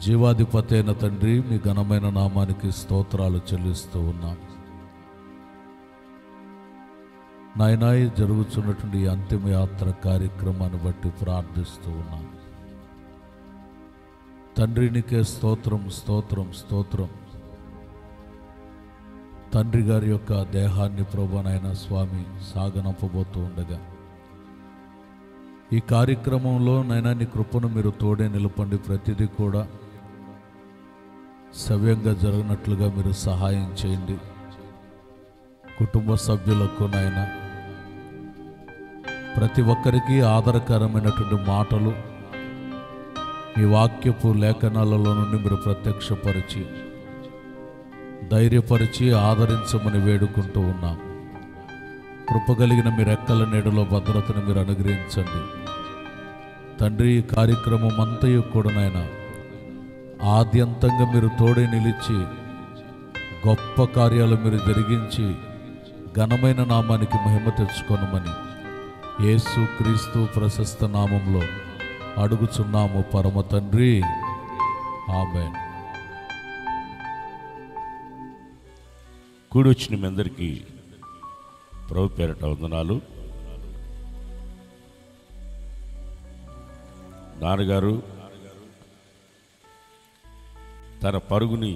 జీవాధిపతి అయిన తండ్రి, మీ ఘనమైన నామానికి స్తోత్రాలు చెల్లిస్తూ ఉన్నాం. నాయనా, జరుగుతున్నటువంటి ఈ అంతిమ యాత్ర కార్యక్రమాన్ని బట్టి ప్రార్థిస్తూ ఉన్నాం. తండ్రి, నీకే స్తోత్రం, స్తోత్రం, స్తోత్రం. తండ్రి గారి యొక్క దేహాన్ని ప్రభువైన స్వామి సాగనంపబోతూ ఉండగా ఈ కార్యక్రమంలో నైనా నీ కృపను మీరు తోడే నిలపండి. ప్రతిదీ కూడా సవ్యంగా జరిగినట్లుగా మీరు సహాయం చేయండి. కుటుంబ సభ్యులకు నాయన ప్రతి ఒక్కరికి ఆధారకరమైనటువంటి మాటలు మీ వాక్యపు లేఖనాలలో నుండి మీరు ప్రత్యక్షపరిచి ధైర్యపరిచి ఆదరించమని వేడుకుంటూ ఉన్నాం. కృపగలిగిన మీ రెక్కల నీడలో భద్రతను మీరు అనుగ్రహించండి తండ్రి. ఈ కార్యక్రమం అంతయు కూడా నాయన ఆద్యంతంగా మీరు తోడే నిలిచి గొప్ప కార్యాలు మీరు జరిగించి ఘనమైన నామానికి మహిమ తెచ్చుకొనమని యేసు క్రీస్తు ప్రశస్త నామంలో అడుగుచున్నాము పరమ తండ్రి, ఆమేన్. కూడి వచ్చిన మీ అందరికీ ప్రభు పేరట వందనాలు. నాన్నగారు తన పరుగుని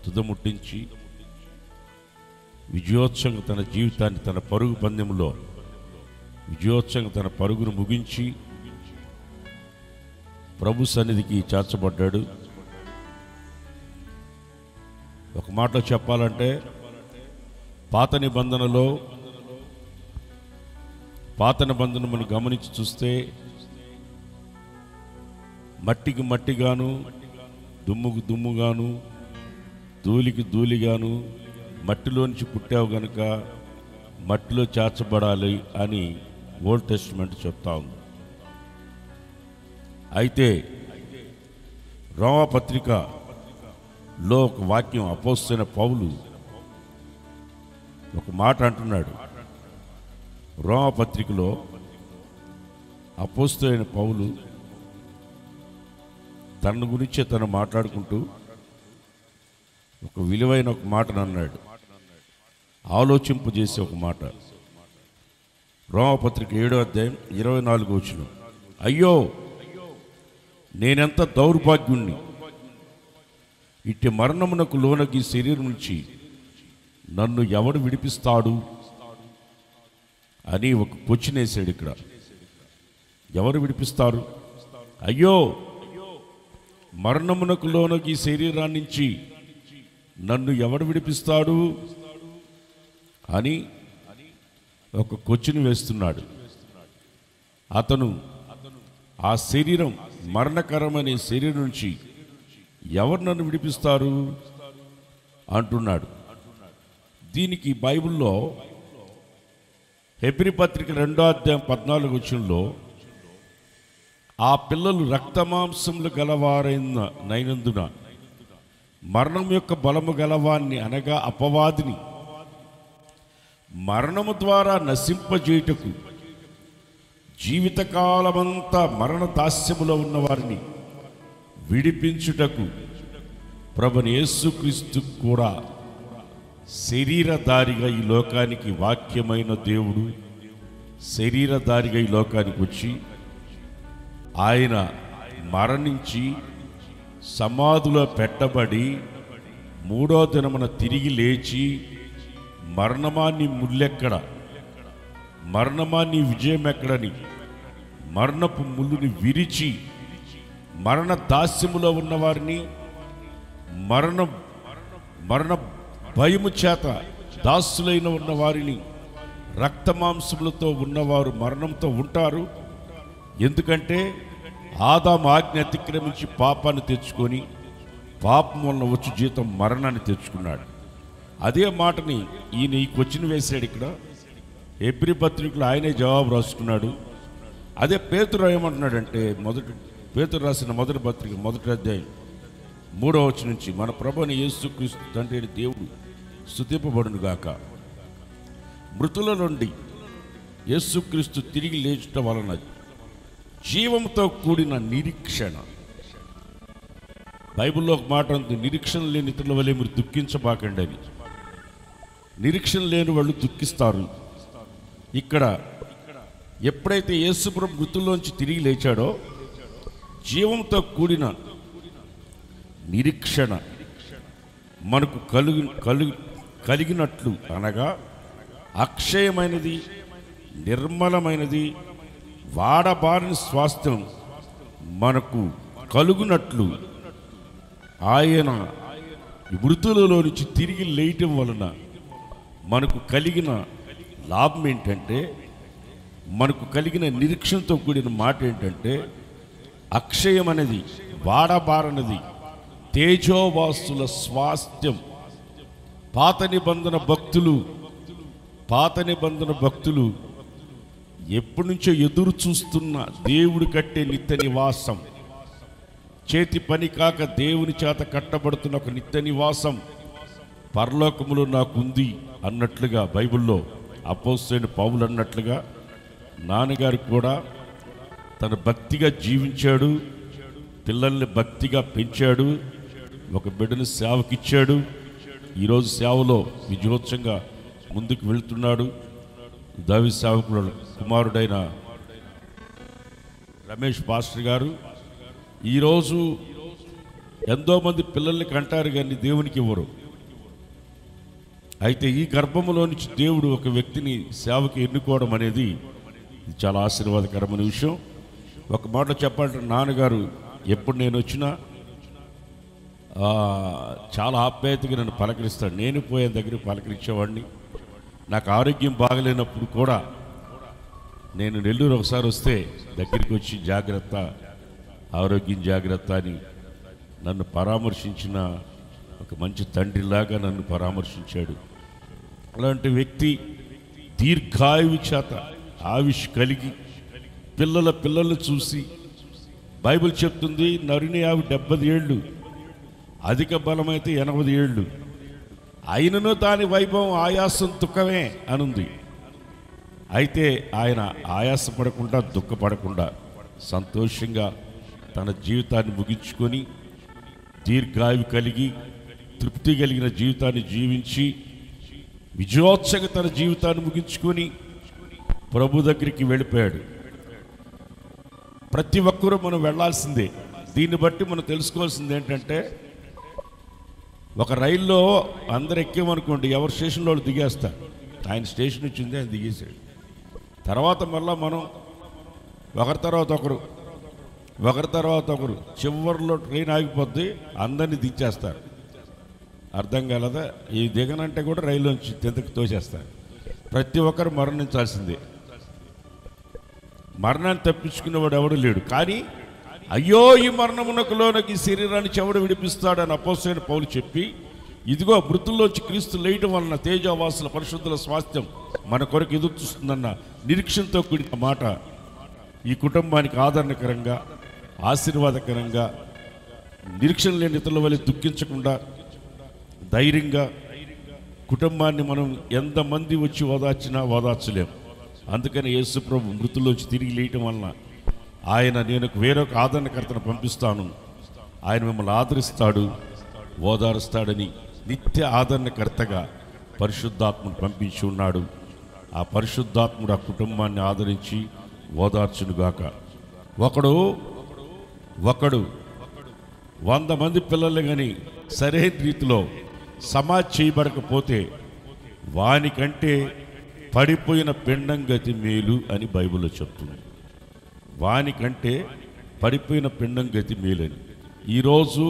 తుదముట్టించి విజయోత్సవంగా తన జీవితాన్ని, తన పరుగు పందెంలో విజయోత్సవంగా తన పరుగును ముగించి ప్రభు సన్నిధికి చేర్చబడ్డాడు. ఒక మాటలో చెప్పాలంటే పాత నిబంధనను గమనించి చూస్తే మట్టికి మట్టిగాను, దుమ్ముకు దుమ్ముగాను, ధూళికి ధూళిగాను, మట్టిలో నుంచి పుట్టావు గనుక మట్టిలో చేర్చబడాలి అని ఓల్డ్ టెస్టిమెంట్ చెప్తా ఉంది. అయితే రోమాపత్రికలో ఒక వాక్యం అపోస్తలుడైన పౌలు ఒక మాట అంటున్నాడు. రోమాపత్రికలో అపోస్తలుడైన పౌలు తన గురించే తను మాట్లాడుకుంటూ ఒక విలువైన ఒక మాటను అన్నాడు, ఆలోచింపజేసే ఒక మాట. రోమాపత్రిక 7వ అధ్యాయం 24వ వచనం, అయ్యో నేనెంత దౌర్భాగ్యుణ్ణి, ఇట్టి మరణమునకు లోనకి శరీరం నుంచి నన్ను ఎవడు విడిపిస్తాడు అని ఒక క్వశ్చన్ వేసాడు. ఇక్కడ ఎవరు విడిపిస్తారు? అయ్యో మరణమునకు లోనకి శరీరాన్ని నుంచి నన్ను ఎవడు విడిపిస్తాడు అని ఒక క్వశ్చన్ వేస్తున్నాడు. అతను ఆ శరీరం, మరణకరమైన శరీరం నుంచి ఎవరు నన్ను విడిపిస్తారు అంటున్నాడు. దీనికి బైబిల్లో హెబ్రీ పత్రిక 2వ అధ్యాయం 14వ వచనంలో ఆ పిల్లలు రక్తమాంసములు గలవారైనందున మరణం యొక్క బలము గలవాన్ని, అనగా అపవాదిని మరణము ద్వారా నశింపజేయుటకు జీవితకాలమంతా మరణ దాస్యములో ఉన్నవారిని విడిపించుటకు ప్రభువైన యేసుక్రీస్తు కూడా శరీరధారిగా ఈ లోకానికి, వాక్యమైన దేవుడు శరీరధారిగా ఈ లోకానికి వచ్చి ఆయన మరణించి సమాధిలో పెట్టబడి 3వ దినమున తిరిగి లేచి మరణమాన్ని ముల్లెక్కడ, మరణమాన్ని విజయం ఎక్కడని మరణపు ముళ్ళుని విరిచి మరణ దాస్యములో ఉన్నవారిని, మరణ భయము చేత దాసులైన ఉన్నవారిని, రక్తమాంసములతో ఉన్నవారు మరణంతో ఉంటారు. ఎందుకంటే ఆదాము ఆజ్ఞ అతిక్రమించి పాపాన్ని తెచ్చుకొని పాపం వలన వచ్చి జీతం మరణాన్ని తెచ్చుకున్నాడు. అదే మాటని ఈయన ఈ క్వశ్చన్ వేశాడు. ఇక్కడ హెబ్రీ పత్రికలో ఆయనే జవాబు రాసుకున్నాడు. అదే పేతురు ఏమంటున్నాడంటే, పేతురు రాసిన మొదటి పత్రిక 1వ అధ్యాయం 3వ వచనం నుంచి, మన ప్రభువైన యేసుక్రీస్తు తండ్రి అయిన దేవుడు స్తుతింపబడును గాక, మృతుల నుండి యేసుక్రీస్తు తిరిగి లేచుట వలన జీవంతో కూడిన నిరీక్షణ బైబిల్లో ఒక మాట ఉంది, నిరీక్షణ లేని ఇతరుల వల్లే మీరు దుఃఖించబాకండి అని. నిరీక్షణ లేని వాళ్ళు దుఃఖిస్తారు. ఇక్కడ ఎప్పుడైతే యేసుప్రభు మృతుల్లోంచి తిరిగి లేచాడో జీవంతో కూడిన నిరీక్షణ మనకు కలిగినట్లు, అనగా అక్షయమైనది, నిర్మలమైనది, వాడబారిన స్వాస్థ్యం మనకు కలుగునట్లు ఆయన మృతులలో నుంచి తిరిగి లేయటం వలన మనకు కలిగిన లాభం ఏంటంటే, మనకు కలిగిన నిరీక్షణతో కూడిన మాట ఏంటంటే, అక్షయమనేది, వాడబారనది, తేజోవాసుల స్వాస్థ్యం. పాత నిబంధన భక్తులు ఎప్పటి నుంచో ఎదురు చూస్తున్న దేవుడు కట్టే నిత్య నివాసం, చేతి పని కాక దేవుని చేత కట్టబడుతున్న ఒక నిత్య నివాసం పరలోకములో నాకుంది అన్నట్లుగా బైబిల్లో అపోస్తలుడైన పౌలు అన్నట్లుగా నాన్నగారు కూడా తన భక్తిగా జీవించాడు, పిల్లల్ని భక్తిగా పెంచాడు, ఒక బిడ్డను సేవకిచ్చాడు. ఈరోజు సేవలో విజయోత్సవంగా ముందుకు వెళ్తున్నాడు. దావీదు సేవకుడు కుమారుడైన రమేష్ పాస్టర్ గారు ఈరోజు ఎంతోమంది పిల్లల్ని కంటారు కానీ దేవునికి ఇవ్వరు. అయితే ఈ గర్భములో నుంచి దేవుడు ఒక వ్యక్తిని సేవకి ఎన్నుకోవడం అనేది చాలా ఆశీర్వాదకరమైన విషయం. ఒక మాట చెప్పాలంటే నాన్నగారు ఎప్పుడు నేను వచ్చినా చాలా ఆప్యాయతగా నన్ను పలకరిస్తాడు. నేను పోయే దగ్గర పలకరించేవాడిని. నాకు ఆరోగ్యం బాగలేనప్పుడు కూడా నేను నెల్లూరు ఒకసారి వస్తే దగ్గరికి వచ్చి జాగ్రత్త, ఆరోగ్యం జాగ్రత్త అని నన్ను పరామర్శించిన ఒక మంచి తండ్రిలాగా నన్ను పరామర్శించాడు. అలాంటి వ్యక్తి దీర్ఘాయువు చేత ఆయుష్ కలిగి పిల్లలను చూసి, బైబిల్ చెప్తుంది నరుని ఆవి 70 ఏళ్ళు, అధిక బలమైతే 80 ఏళ్ళు, అయినను దాని వైభవం ఆయాసం దుఃఖమే అనుంది. అయితే ఆయన ఆయాసపడకుండా, దుఃఖపడకుండా సంతోషంగా తన జీవితాన్ని ముగించుకొని దీర్ఘాయువు కలిగి తృప్తి కలిగిన జీవితాన్ని జీవించి విజయోత్సవంగా తన జీవితాన్ని ముగించుకొని ప్రభు దగ్గరికి వెళ్ళిపోయాడు. ప్రతి ఒక్కరూ మనం వెళ్ళాల్సిందే. దీన్ని బట్టి మనం తెలుసుకోవాల్సింది ఏంటంటే, ఒక రైల్లో అందరు ఎక్కామనుకోండి, ఎవరి స్టేషన్లో వాళ్ళు దిగేస్తారు. ఆయన స్టేషన్ వచ్చింది, ఆయన దిగేశాడు. తర్వాత మళ్ళీ మనం ఒకరి తర్వాత ఒకరు చివరిలో ట్రైన్ ఆగిపోద్ది, అందరినీ దించేస్తారు. అర్థం కాలేదా? ఈ దిగనంటే కూడా రైలు నుంచి తెంతకు తోసేస్తారు. ప్రతి ఒక్కరు మరణించాల్సిందే. మరణాన్ని తప్పించుకునేవాడు ఎవడు లేడు. కానీ అయ్యో ఈ మరణమునకు లోనకి శరీరాన్ని చెవుడు విడిపిస్తాడని అపోస్తలుడైన పౌలు చెప్పి, ఇదిగో మృతుల్లోంచి క్రీస్తు లేయటం వలన తేజోవాసుల పరిశుద్ధుల స్వాస్థ్యం మన కొరకు ఎదురు చూస్తుందన్న నిరీక్షణతో కూడిన మాట ఈ కుటుంబానికి ఆదరణకరంగా, ఆశీర్వాదకరంగా, నిరీక్షణ లేని ఇతరుల వల్ల దుఃఖించకుండా ధైర్యంగా కుటుంబాన్ని మనం ఎంతమంది వచ్చి ఓదార్చలేం. అందుకని యేసుప్రభు మృతుల్లోంచి తిరిగి లేయటం వలన ఆయన, నేను వేరొక ఆదరణకర్తను పంపిస్తాను, ఆయన మిమ్మల్ని ఆదరిస్తాడు, ఓదారుస్తాడని నిత్య ఆదరణకర్తగా పరిశుద్ధాత్మను పంపించి ఉన్నాడు. ఆ పరిశుద్ధాత్ముడు ఆ కుటుంబాన్ని ఆదరించి ఓదార్చునుగాక. ఒకడు 100 మంది పిల్లలు కానీ సరైన రీతిలో సమాజ్ చేయబడకపోతే వానికంటే పడిపోయిన పిండం గతి మేలు అని బైబిల్లో చెప్తుంది. వానికంటే పడిపోయిన పిండం గతి మేలని. ఈరోజు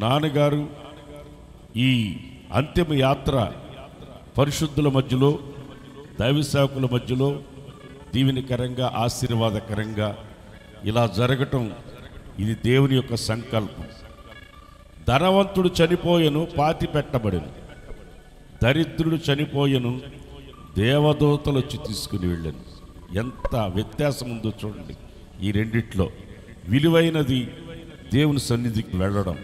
నాన్నగారు ఈ అంతిమ యాత్ర పరిశుద్ధుల మధ్యలో, దైవ సేవకుల మధ్యలో దీవెనకరంగా, ఆశీర్వాదకరంగా ఇలా జరగటం ఇది దేవుని యొక్క సంకల్పం. ధనవంతుడు చనిపోయెను, పాతి పెట్టబడెను. దరిద్రుడు చనిపోయెను, దేవదూతలు వచ్చి తీసుకుని వెళ్ళాను. ఎంత వ్యత్యాసం ఉందో చూడండి. ఈ రెండిట్లో విలువైనది దేవుని సన్నిధికి వెళ్ళడం.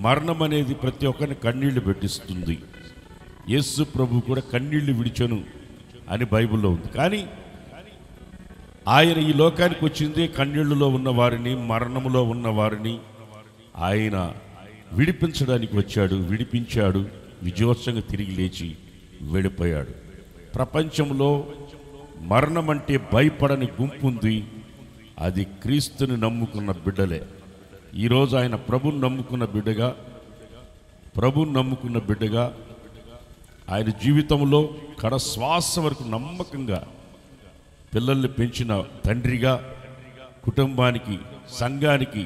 మరణం అనేది ప్రతి ఒక్కరిని కన్నీళ్లు పెట్టిస్తుంది. యేసు ప్రభు కూడా కన్నీళ్లు విడిచెను అని బైబిల్లో ఉంది. కానీ ఆయన ఈ లోకానికి వచ్చింది కన్నీళ్లలో ఉన్న వారిని, మరణములో ఉన్న వారిని ఆయన విడిపించడానికి వచ్చాడు, విడిపించాడు, విజయోత్సవంగా తిరిగి లేచి వెళ్ళిపోయాడు. ప్రపంచంలో మరణం అంటే భయపడని గుంపు ఉంది, అది క్రీస్తుని నమ్ముకున్న బిడ్డలే. ఈరోజు ఆయన ప్రభుని నమ్ముకున్న బిడ్డగా ఆయన జీవితంలో కడశ్వాస వరకు నమ్మకంగా పిల్లల్ని పెంచిన తండ్రిగా, కుటుంబానికి, సంఘానికి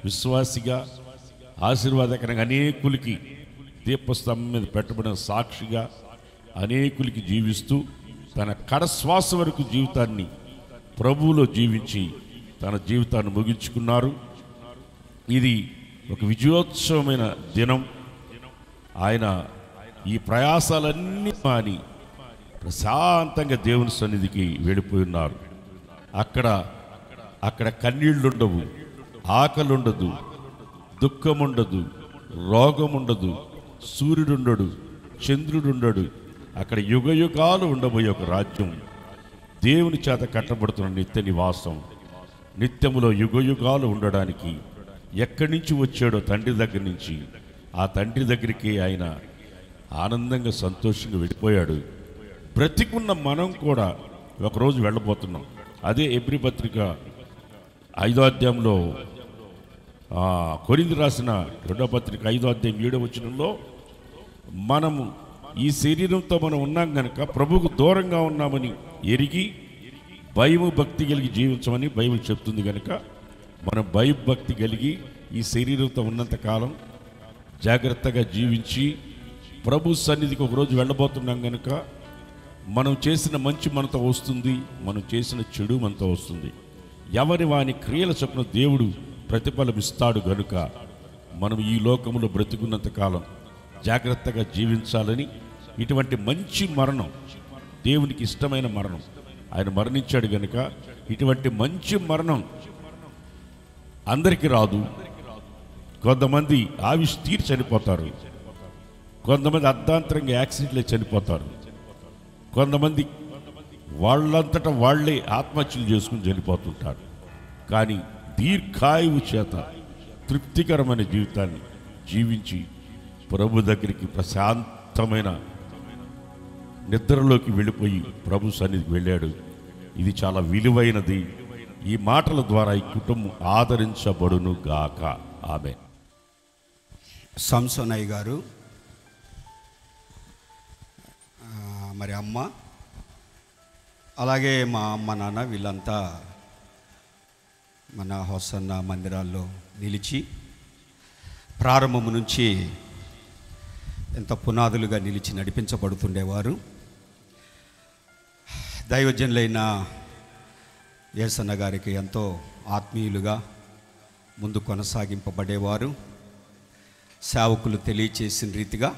విశ్వాసిగా, ఆశీర్వాదకరంగా అనేకులకి దీపస్తంభం మీద పెట్టబడిన సాక్షిగా అనేకులకి జీవిస్తూ తన కడశ్వాస వరకు జీవితాన్ని ప్రభువులో జీవించి తన జీవితాన్ని ముగించుకున్నారు. ఇది ఒక విజయోత్సవమైన దినం. ఆయన ఈ ప్రయాసాలన్నీ మాని ప్రశాంతంగా దేవుని సన్నిధికి వెళ్ళిపోయి ఉన్నారు. అక్కడ కన్నీళ్ళు ఉండవు, ఆకలి ఉండదు, దుఃఖం ఉండదు, రోగం ఉండదు, సూర్యుడు ఉండడు, చంద్రుడు ఉండడు. అక్కడ యుగయుగాలు ఉండబోయే ఒక రాజ్యం, దేవుని చేత కట్టబడుతున్న నిత్య నివాసం, నిత్యములో యుగయుగాలు ఉండడానికి ఎక్కడి నుంచి వచ్చాడో తండ్రి దగ్గర నుంచి, ఆ తండ్రి దగ్గరికి ఆయన ఆనందంగా సంతోషంగా వెళ్ళిపోయాడు. బ్రతికున్న మనం కూడా ఒకరోజు వెళ్ళబోతున్నాం. అదే ఎబ్రీ పత్రిక 5వ అధ్యాయంలో, కొరింథీ రాసిన 2వ పత్రిక 5వ అధ్యాయం 7వ వచనంలో, మనము ఈ శరీరంతో మనం ఉన్నాం కనుక ప్రభువుకు దూరంగా ఉన్నామని ఎరిగి భయము భక్తి కలిగి జీవించమని బైబిల్ చెప్తుంది. కనుక మనం భయభక్తి కలిగి ఈ శరీరంతో ఉన్నంతకాలం జాగ్రత్తగా జీవించి ప్రభు సన్నిధికి ఒకరోజు వెళ్ళబోతున్నాం. కనుక మనం చేసిన మంచి మనతో వస్తుంది, మనం చేసిన చెడు మనతో వస్తుంది. ఎవరి వాని క్రియల చొప్పున దేవుడు ప్రతిఫలం ఇస్తాడు. కనుక మనం ఈ లోకంలో బ్రతికున్నంతకాలం జాగ్రత్తగా జీవించాలని, ఇటువంటి మంచి మరణం, దేవునికి ఇష్టమైన మరణం, ఆయన మరణించాడు కనుక ఇటువంటి మంచి మరణం అందరికీ రాదు. కొంతమంది ఆవిష్ తీరి చనిపోతారు, కొంతమంది అర్ధాంతరంగా యాక్సిడెంట్లే చనిపోతారు, కొంతమంది వాళ్ళంతటా వాళ్ళే ఆత్మహత్యలు చేసుకుని చనిపోతుంటారు. కానీ దీర్ఘాయువు చేత తృప్తికరమైన జీవితాన్ని జీవించి ప్రభు దగ్గరికి ప్రశాంతమైన నిద్రలోకి వెళ్ళిపోయి ప్రభు సన్నిధికి వెళ్ళాడు. ఇది చాలా విలువైనది. ఈ మాటల ద్వారా ఈ కుటుంబం ఆదరించబడును గాక. ఆమె. సంసోనయ్య గారు, మరి అమ్మ, అలాగే మా అమ్మ నాన్న వీళ్ళంతా మన హోసన్న మందిరాల్లో నిలిచి ప్రారంభము నుంచి ఎంత పునాదులుగా నిలిచి నడిపించబడుతుండేవారు. దైవజనులైన యేసన్న గారికి ఎంతో ఆత్మీయులుగా ముందు కొనసాగింపబడేవారు. సేవకులు తెలియచేసిన రీతిగా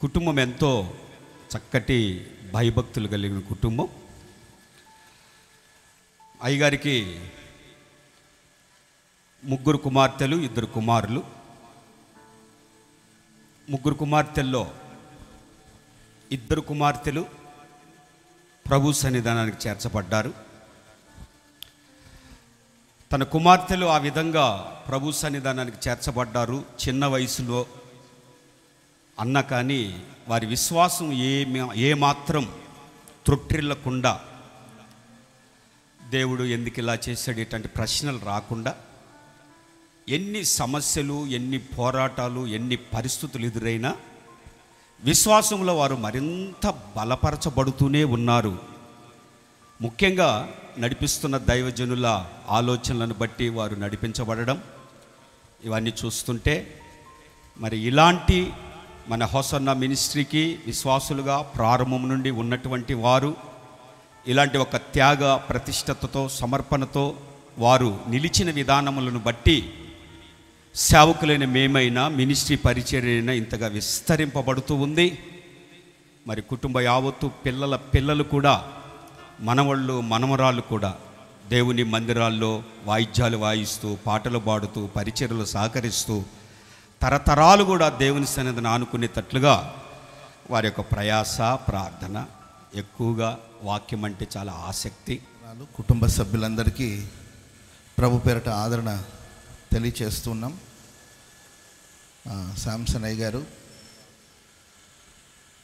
కుటుంబం ఎంతో చక్కటి భయభక్తులు కలిగిన కుటుంబం. అయ్యగారికి 3 కుమార్తెలు, 2 కుమారులు. 3 కుమార్తెల్లో 2 కుమార్తెలు ప్రభు సన్నిధానానికి చేర్చబడ్డారు. తన కుమార్తెలు ఆ విధంగా ప్రభు సన్నిధానానికి చేర్చబడ్డారు. చిన్న వయసులో అన్న కానీ వారి విశ్వాసం ఏమాత్రం త్రొట్టిల్లకుండా, దేవుడు ఎందుకు ఇలా చేశాడు ఇట్లాంటి ప్రశ్నలు రాకుండా, ఎన్ని సమస్యలు, ఎన్ని పోరాటాలు, ఎన్ని పరిస్థితులు ఎదురైనా విశ్వాసంలో వారు మరింత బలపరచబడుతూనే ఉన్నారు. ముఖ్యంగా నడిపిస్తున్న దైవజనుల ఆలోచనలను బట్టి వారు నడిపించబడడం, ఇవన్నీ చూస్తుంటే మరి ఇలాంటి మన హోసన్న మినిస్ట్రీకి విశ్వాసులుగా ప్రారంభం నుండి ఉన్నటువంటి వారు ఇలాంటి ఒక త్యాగ ప్రతిష్టతతో, సమర్పణతో వారు నిలిచిన విధానములను బట్టి సేవకులైన మేమైనా, మినిస్ట్రీ పరిచర్యైనా ఇంతగా విస్తరింపబడుతూ ఉంది. మరి కుటుంబ యావత్తు పిల్లలు కూడా, మనవళ్ళు మనమరాళ్ళు కూడా దేవుని మందిరాల్లో వాయిద్యాలు వాయిస్తూ, పాటలు పాడుతూ, పరిచర్యలు సహకరిస్తూ తరతరాలు కూడా దేవుని సన్నిధిని ఆనుకునేటట్లుగా వారి యొక్క ప్రయాస, ప్రార్థన, ఎక్కువగా వాక్యం అంటే చాలా ఆసక్తి. కుటుంబ సభ్యులందరికీ ప్రభు పేరట ఆదరణ తెలియచేస్తున్నాం. శాంసన్ అయ్య గారు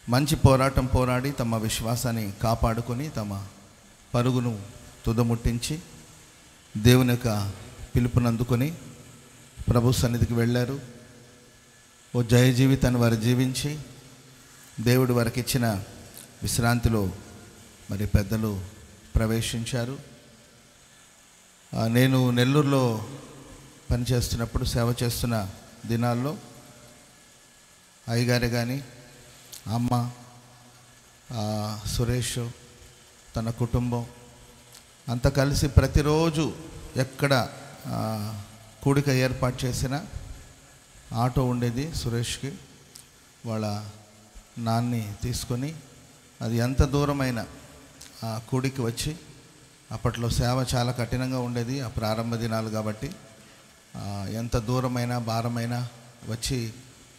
మంచి పోరాటం పోరాడి తమ విశ్వాసాన్ని కాపాడుకొని తమ పరుగును తుదముట్టించి దేవుని యొక్క పిలుపునందుకొని ప్రభు సన్నిధికి వెళ్ళారు. ఓ జయ జీవితాన్ని వారు జీవించి దేవుడు వారికి ఇచ్చిన విశ్రాంతిలో మరి పెద్దలు ప్రవేశించారు. నేను నెల్లూరులో పనిచేస్తున్నప్పుడు సేవ చేస్తున్న దినాల్లో అయ్యగారే కానీ అమ్మ, సురేష్, తన కుటుంబం అంతా కలిసి ప్రతిరోజు ఎక్కడ కూడిక ఏర్పాటు చేసిన ఆటో ఉండేది సురేష్కి. వాళ్ళ నాన్ని తీసుకొని అది ఎంత దూరమైన కూడికి వచ్చి, అప్పట్లో సేవ చాలా కఠినంగా ఉండేది ఆ ప్రారంభ దినాలు కాబట్టి, ఎంత దూరమైన భారమైన వచ్చి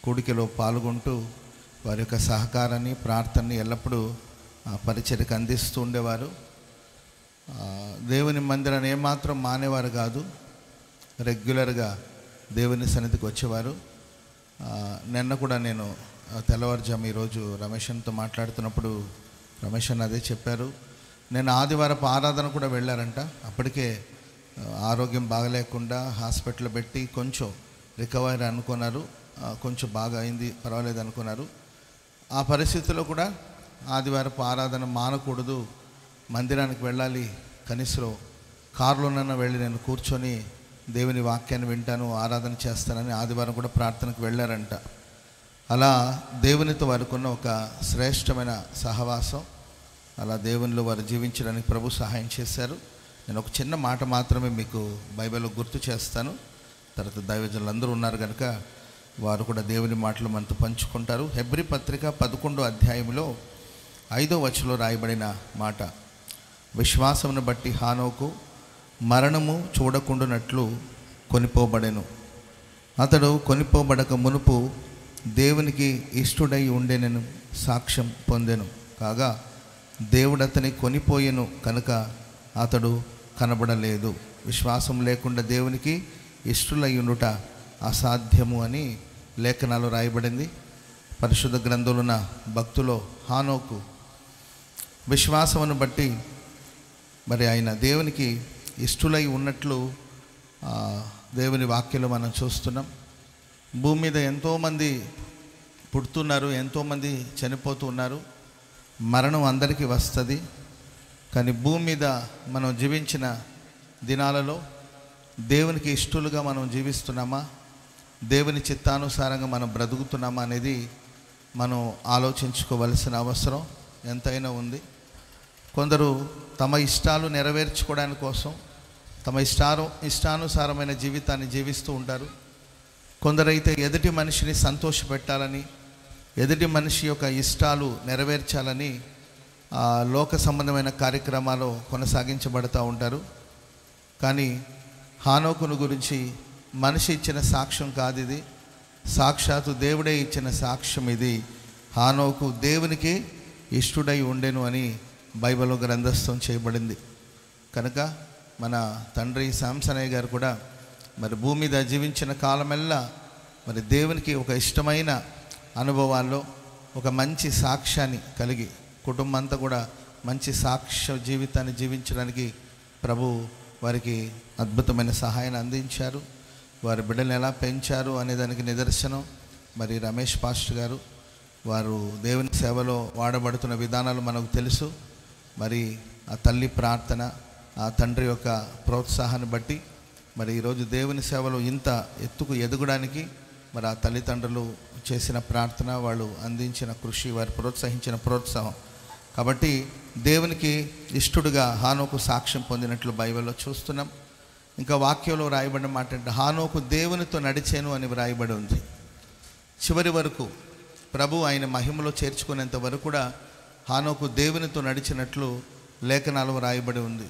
కూడికలో పాల్గొంటూ వారి యొక్క సహకారాన్ని ప్రార్థనని ఎల్లప్పుడూ పరిచర్యకు అందిస్తూ ఉండేవారు. దేవుని మందిరాన్ని ఏమాత్రం మానేవారు కాదు, రెగ్యులర్గా దేవుని సన్నిధికి వచ్చేవారు. నిన్న కూడా నేను తెల్లవారుజాము ఈరోజు రమేష్ అన్నతో మాట్లాడుతున్నప్పుడు రమేష్ అన్న అదే చెప్పారు. నేను ఆదివారపు ఆరాధన కూడా వెళ్ళారంట. అప్పటికే ఆరోగ్యం బాగలేకుండా హాస్పిటల్ పెట్టి కొంచెం రికవరీ అనుకున్నారు, కొంచెం బాగా అయింది, పర్వాలేదు అనుకున్నారు. ఆ పరిస్థితుల్లో కూడా ఆదివారపు ఆరాధన మానకూడదు, మందిరానికి వెళ్ళాలి, కనీసం కారులోనన్నా వెళ్ళి నేను కూర్చొని దేవుని వాక్యాన్ని వింటాను, ఆరాధన చేస్తానని ఆదివారం కూడా ప్రార్థనకు వెళ్ళారంట. అలా దేవునితో వారికి ఉన్న ఒక శ్రేష్టమైన సహవాసం, అలా దేవునిలో వారు జీవించడానికి ప్రభు సహాయం చేశారు. నేను ఒక చిన్న మాట మాత్రమే మీకు బైబిల్లో గుర్తు చేస్తాను, తర్వాత దైవజనులు అందరూ ఉన్నారు కనుక వారు కూడా దేవుని మాటలు మనతో పంచుకుంటారు. హెబ్రీ పత్రిక 11వ అధ్యాయంలో 5వ వచనంలో రాయబడిన మాట, విశ్వాసమును బట్టి హానోకు మరణము చూడకుండానట్లు కొనిపోబడెను. అతడు కొనిపోబడక మునుపు దేవునికి ఇష్టుడై ఉండెనను సాక్ష్యం పొందెను. కాగా దేవుడు అతని కొనిపోయెను కనుక అతడు కనబడలేదు. విశ్వాసం లేకుండా దేవునికి ఇష్టులై ఉండుట అసాధ్యము అని లేఖనాలు రాయబడింది. పరిశుద్ధ గ్రంథంలో ఉన్న భక్తులో హానోకు విశ్వాసమును బట్టి మరి ఆయన దేవునికి ఇష్టులై ఉన్నట్లు దేవుని వాక్యంలో మనం చూస్తున్నాం. భూమి మీద ఎంతోమంది పుడుతున్నారు, ఎంతోమంది చనిపోతూ ఉన్నారు, మరణం అందరికీ వస్తుంది. కానీ భూమి మీద మనం జీవించిన దినాలలో దేవునికి ఇష్టలుగా మనం జీవిస్తున్నామా, దేవుని చిత్తానుసారంగా మనం బ్రతుకుతున్నామా అనేది మనం ఆలోచించుకోవలసిన అవసరం ఎంతైనా ఉంది. కొందరు తమ ఇష్టాలు నెరవేర్చుకోవడానికి కోసం తమ ఇష్టానుసారమైన జీవితాన్ని జీవిస్తూ ఉంటారు. కొందరైతే ఎదుటి మనిషిని సంతోషపెట్టాలని, ఎదుటి మనిషి యొక్క ఇష్టాలు నెరవేర్చాలని లోక సంబంధమైన కార్యక్రమాలు కొనసాగించబడుతూ ఉంటారు. కానీ హానోకును గురించి మనిషి ఇచ్చిన సాక్ష్యం కాదు ఇది, సాక్షాత్తు దేవుడే ఇచ్చిన సాక్ష్యం ఇది. హానోకు దేవునికి ఇష్టుడై ఉండెను అని బైబిల్లో గ్రంథస్థం చేయబడింది. కనుక మన తండ్రి శాంసనయ్య గారు కూడా మరి భూమి మీద జీవించిన కాలమెల్లా మరి దేవునికి ఒక ఇష్టమైన అనుభవాల్లో ఒక మంచి సాక్ష్యాన్ని కలిగి కుటుంబం అంతా కూడా మంచి సాక్ష్య జీవితాన్ని జీవించడానికి ప్రభు వారికి అద్భుతమైన సహాయాన్ని అందించారు. వారి బిడ్డలను ఎలా పెంచారు అనే దానికి నిదర్శనం మరి రమేష్ పాస్టర్ గారు. వారు దేవుని సేవలో వాడబడుతున్న విధానాలు మనకు తెలుసు. మరి ఆ తల్లి ప్రార్థన, ఆ తండ్రి యొక్క ప్రోత్సాహాన్ని బట్టి మరి ఈరోజు దేవుని సేవలో ఇంత ఎత్తుకు ఎదగడానికి మరి ఆ తల్లిదండ్రులు చేసిన ప్రార్థన, వాళ్ళు అందించిన కృషి, వారు ప్రోత్సహించిన ప్రోత్సాహం కాబట్టి దేవునికి ఇష్టడుగా హానోకు సాక్ష్యం పొందినట్లు బైబిల్లో చూస్తున్నాం. ఇంకా వాక్యంలో రాయబడిన మాట అంటే హానోకు దేవునితో నడిచాను అని రాయబడి ఉంది. చివరి వరకు ప్రభు ఆయన మహిమలో చేర్చుకునేంత వరకు కూడా హానోకు దేవునితో నడిచినట్లు లేఖనాలు రాయబడి ఉంది.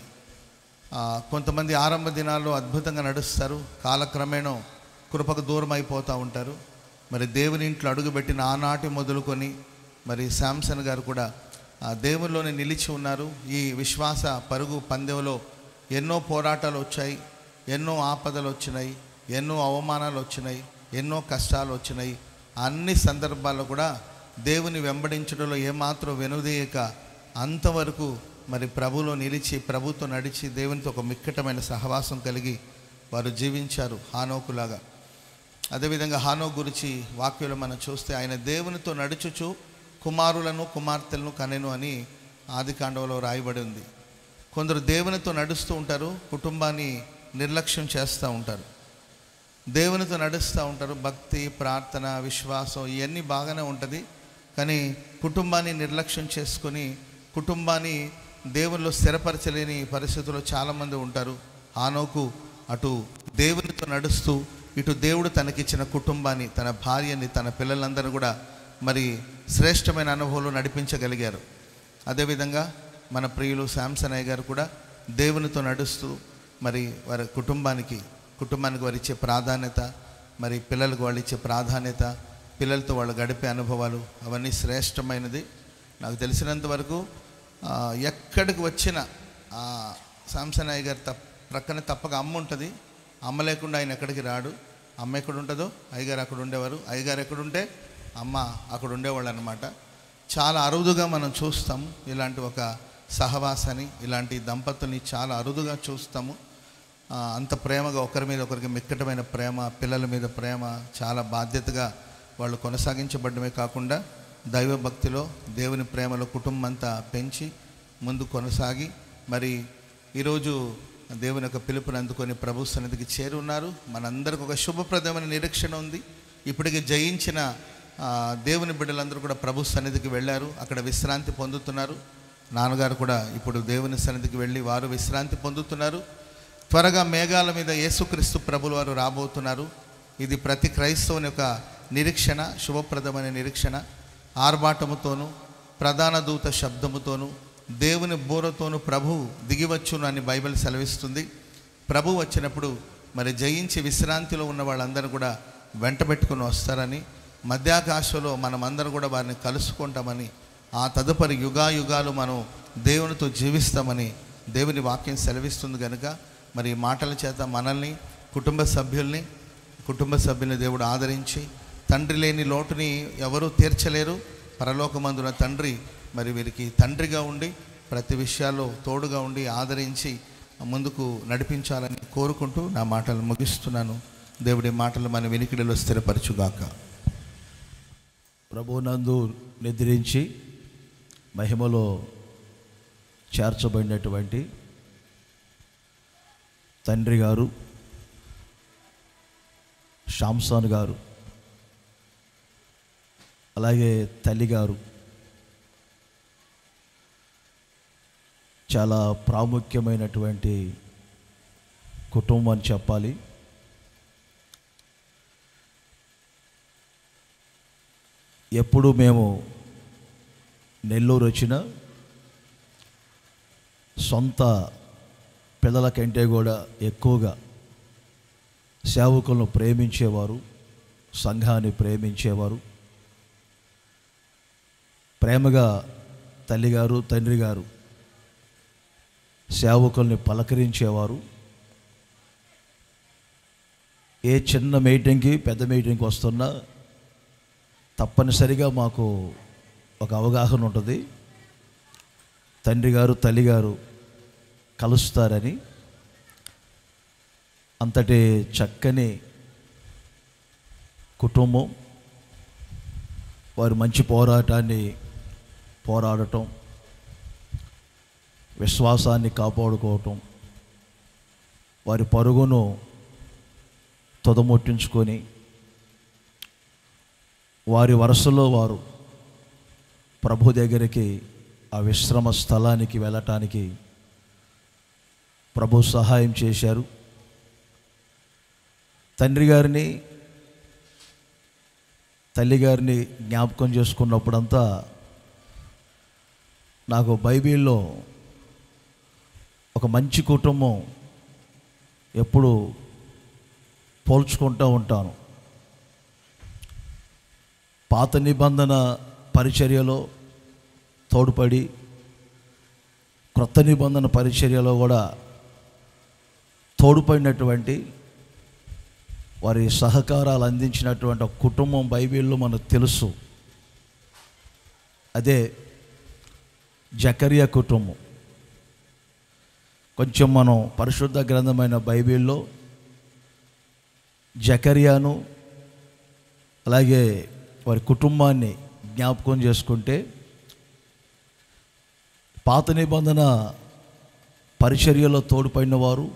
కొంతమంది ఆరంభ దినాల్లో అద్భుతంగా నడుస్తారు, కాలక్రమేణా కృపకు దూరం అయిపోతూ ఉంటారు. మరి దేవుని ఇంట్లో అడుగుపెట్టిన ఆనాటి మొదలుకొని మరి శాంసన్ గారు కూడా ఆ దేవునిలోనే నిలిచి ఉన్నారు. ఈ విశ్వాస పరుగు పందెంలో ఎన్నో పోరాటాలు వచ్చాయి, ఎన్నో ఆపదలు వచ్చినాయి, ఎన్నో అవమానాలు వచ్చినాయి, ఎన్నో కష్టాలు వచ్చినాయి. అన్ని సందర్భాల్లో కూడా దేవుని వెంబడించడంలో ఏమాత్రం వెనుదీయక అంతవరకు మరి ప్రభులో నిలిచి, ప్రభుతో నడిచి, దేవునితో ఒక మిక్కటమైన సహవాసం కలిగి వారు జీవించారు హానోకులాగా. అదేవిధంగా హానోకు గురించి వాక్యంలో మనం చూస్తే ఆయన దేవునితో నడుచుచు కుమారులను కుమార్తెలను కనెను అని ఆదికాండంలో రాయబడి ఉంది. కొందరు దేవునితో నడుస్తూ ఉంటారు, కుటుంబాన్ని నిర్లక్ష్యం చేస్తూ ఉంటారు. దేవునితో నడుస్తూ ఉంటారు, భక్తి, ప్రార్థన, విశ్వాసం ఇవన్నీ బాగానే ఉంటుంది. కానీ కుటుంబాన్ని నిర్లక్ష్యం చేసుకొని కుటుంబాన్ని దేవునిలో స్థిరపరచలేని పరిస్థితుల్లో చాలామంది ఉంటారు. హానోకు అటు దేవునితో నడుస్తూ ఇటు దేవుడు తనకిచ్చిన కుటుంబాన్ని, తన భార్యని, తన పిల్లలందరూ కూడా మరి శ్రేష్టమైన అనుభవంలో నడిపించగలిగారు. అదేవిధంగా మన ప్రియులు శాంసన్ అయ్య గారు కూడా దేవునితో నడుస్తూ మరి వారి కుటుంబానికి వారు ఇచ్చే ప్రాధాన్యత, మరి పిల్లలకు వాళ్ళు ఇచ్చే ప్రాధాన్యత, పిల్లలతో వాళ్ళు గడిపే అనుభవాలు అవన్నీ శ్రేష్టమైనది. నాకు తెలిసినంత వరకు ఎక్కడికి వచ్చిన శాంసన్ అయ్య గారు ప్రక్కన తప్పక అమ్మ ఉంటుంది. అమ్మ లేకుండా ఆయన ఎక్కడికి రాడు. అమ్మ ఎక్కడ ఉంటుందో అయ్యగారు అక్కడ ఉండేవారు, అయ్యగారు ఎక్కడుంటే అమ్మ అక్కడ ఉండేవాళ్ళు అనమాట. చాలా అరుదుగా మనం చూస్తాము ఇలాంటి ఒక సహవాసాన్ని, ఇలాంటి దంపతుల్ని చాలా అరుదుగా చూస్తాము. అంత ప్రేమగా ఒకరి మీద ఒకరికి మిక్కటమైన ప్రేమ, పిల్లల మీద ప్రేమ, చాలా బాధ్యతగా వాళ్ళు కొనసాగించబడమే కాకుండా దైవభక్తిలో, దేవుని ప్రేమలో కుటుంబం అంతా పెంచి ముందు కొనసాగి మరి ఈరోజు దేవుని యొక్క పిలుపుని అందుకొని ప్రభు సన్నిధికి చేరి ఉన్నారు. మనందరికి ఒక శుభప్రదమైన నిరీక్షణ ఉంది. ఇప్పటికి జయించిన దేవుని బిడ్డలందరూ కూడా ప్రభు సన్నిధికి వెళ్ళారు, అక్కడ విశ్రాంతి పొందుతున్నారు. నాన్నగారు కూడా ఇప్పుడు దేవుని సన్నిధికి వెళ్ళి వారు విశ్రాంతి పొందుతున్నారు. త్వరగా మేఘాల మీద యేసుక్రీస్తు ప్రభులు వారు రాబోతున్నారు. ఇది ప్రతి క్రైస్తవుని యొక్క నిరీక్షణ, శుభప్రదమైన నిరీక్షణ. ఆర్భాటముతోనూ ప్రధాన దూత శబ్దముతోనూ దేవుని బూరతోనూ ప్రభు దిగివచ్చును అని బైబిల్ సెలవిస్తుంది. ప్రభు వచ్చినప్పుడు మరి జయించి విశ్రాంతిలో ఉన్న వాళ్ళందరూ కూడా వెంట పెట్టుకుని వస్తారని, మధ్యాకాశంలో మనమందరం కూడా వారిని కలుసుకుంటామని, ఆ తదుపరి యుగాయుగాలు మనం దేవునితో జీవిస్తామని దేవుని వాక్యం సెలవిస్తుంది. కనుక మరి ఈ మాటల చేత మనల్ని, కుటుంబ సభ్యుల్ని దేవుడు ఆదరించి, తండ్రి లేని లోటుని ఎవరూ తీర్చలేరు. పరలోకమందున తండ్రి మరి వీరికి తండ్రిగా ఉండి ప్రతి విషయాల్లో తోడుగా ఉండి ఆదరించి ముందుకు నడిపించాలని కోరుకుంటూ నా మాటలు ముగిస్తున్నాను. దేవుడి మాటలు మన వినికిడిలో స్థిరపరచుగాక. ప్రభునందు నిద్రించి మహిమలో చేర్చబడినటువంటి తండ్రి గారు శాంసన్ గారు, అలాగే తల్లిగారు చాలా ప్రాముఖ్యమైనటువంటి కుటుంబం అని చెప్పాలి. ఎప్పుడు మేము నెల్లూరు వచ్చినా సొంత పిల్లల కంటే కూడా ఎక్కువగా సేవకులను ప్రేమించేవారు, సంఘాన్ని ప్రేమించేవారు. ప్రేమగా తల్లిగారు, తండ్రి గారు సేవకుల్ని పలకరించేవారు. ఏ చిన్న మీటింగ్కి, పెద్ద మీటింగ్కి వస్తున్నా తప్పనిసరిగా మాకు ఒక అవగాహన ఉంటుంది, తండ్రి గారు తల్లిగారు కలుస్తారని. అంతటి చక్కని కుటుంబం, వారు మంచి పోరాడటం, విశ్వాసాన్ని కాపాడుకోవటం, వారి పరుగును తొదముట్టించుకొని వారి వరుసలో వారు ప్రభు దగ్గరికి, ఆ విశ్రమ స్థలానికి వెళ్ళటానికి ప్రభు సహాయం చేశారు. తండ్రి గారిని, తల్లిగారిని జ్ఞాపకం చేసుకున్నప్పుడంతా నాకు బైబిల్లో ఒక మంచి కుటుంబం ఎప్పుడు పోల్చుకుంటూ ఉంటాను. పాత నిబంధన పరిచర్యలో తోడ్పడి క్రొత్త నిబంధన పరిచర్యలో కూడా తోడ్పడినటువంటి వారి సహకారాలు అందించినటువంటి ఒక కుటుంబం బైబిల్లో మనకు తెలుసు. అదే జకరియా కుటుంబం. కొంచెం మనం పరిశుద్ధ గ్రంథమైన బైబిల్లో జకరియాను అలాగే వారి కుటుంబాన్ని జ్ఞాపకం చేసుకుంటే, పాత నిబంధన పరిచర్యలో తోడ్పడిన వారు,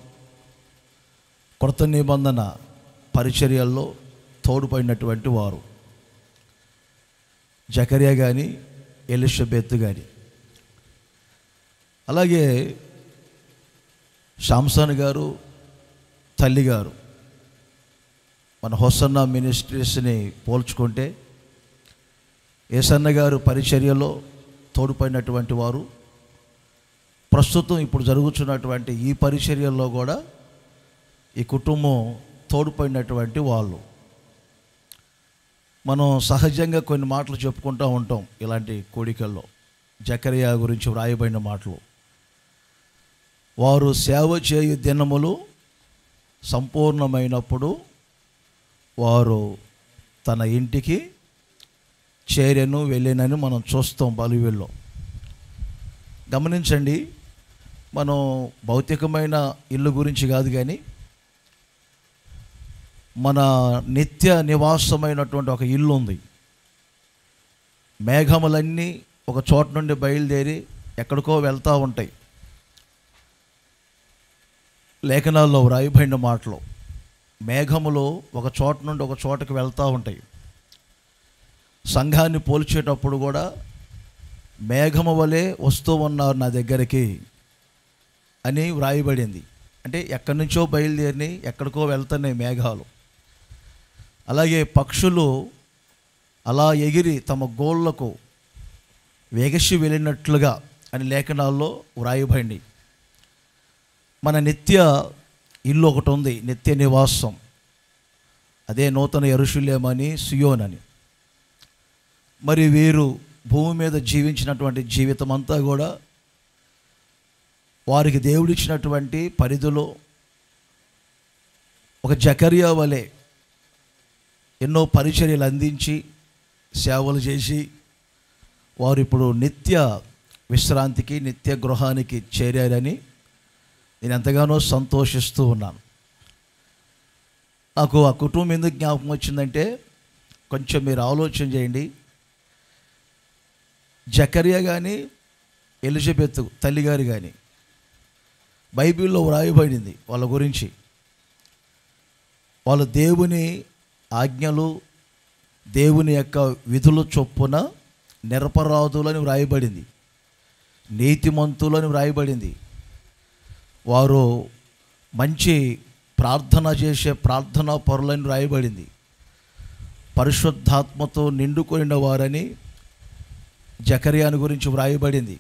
కొత్త నిబంధన పరిచర్యల్లో తోడ్పడినటువంటి వారు జకరియా కానీ ఎలిషబెత్ కానీ. అలాగే శాంసన్ గారు తల్లిగారు మన హోసన్నా మినిస్ట్రీస్ని పోల్చుకుంటే ఏసన్న గారు పరిచర్యలో తోడ్పడినటువంటి వారు, ప్రస్తుతం ఇప్పుడు జరుగుతున్నటువంటి ఈ పరిచర్యల్లో కూడా ఈ కుటుంబం తోడ్పడినటువంటి వాళ్ళు. మనం సహజంగా కొన్ని మాటలు చెప్పుకుంటూ ఉంటాం ఇలాంటి కోడికల్లో. జకరియా గురించి వ్రాయబడిన మాటలు, వారు సేవ చేయు దినములు సంపూర్ణమైనప్పుడు వారు తన ఇంటికి చేరెను వెళ్ళినని మనం చూస్తాం బైబిల్లో. గమనించండి, మనం భౌతికమైన ఇల్లు గురించి కాదు కానీ మన నిత్య నివాసమైనటువంటి ఒక ఇల్లు ఉంది. మేఘములన్నీ ఒక చోట నుండి బయలుదేరి ఎక్కడికో వెళ్తూ ఉంటాయి. లేఖనాల్లో వ్రాయబడిన మాటలు, మేఘములు ఒక చోట నుండి ఒక చోటకి వెళ్తూ ఉంటాయి. సంఘాన్ని పోల్చేటప్పుడు కూడా మేఘము వలె వస్తూ ఉన్నారు నా దగ్గరికి అని వ్రాయబడింది. అంటే ఎక్కడి నుంచో బయలుదేరి ఎక్కడికో వెళ్తున్నాయి మేఘాలు. అలాగే పక్షులు అలా ఎగిరి తమ గోళ్లకు వెగసి వెళ్ళినట్లుగా అని లేఖనాల్లో వ్రాయబడింది. మన నిత్య ఇల్లు ఒకటి ఉంది, నిత్య నివాసం. అదే నూతన యెరూషలేము అని, సియోన్ అని. మరి వీరు భూమి మీద జీవించినటువంటి జీవితం అంతా కూడా వారికి దేవుడిచ్చినటువంటి పరిధిలో ఒక జకరియా వలె ఎన్నో పరిచర్యలు అందించి సేవలు చేసి వారు ఇప్పుడు నిత్య విశ్రాంతికి, నిత్య గృహానికి చేరారని నేను ఎంతగానో సంతోషిస్తూ ఉన్నాను. నాకు ఆ కుటుంబం ఎందుకు జ్ఞాపకం వచ్చిందంటే, కొంచెం మీరు ఆలోచన చేయండి. జకరియా కానీ ఎలిజబెత్ తల్లిగారు కానీ బైబిల్లో వ్రాయబడింది వాళ్ళ గురించి. వాళ్ళు దేవుని ఆజ్ఞలు, దేవుని యొక్క విధుల చొప్పున నిరపరాధులని వ్రాయబడింది, నీతిమంతులని వ్రాయబడింది. వారు మంచి ప్రార్థన చేసే ప్రార్థనా పరులని వ్రాయబడింది. పరిశుద్ధాత్మతో నిండుకొనిన వారని జకరియాను గురించి వ్రాయబడింది.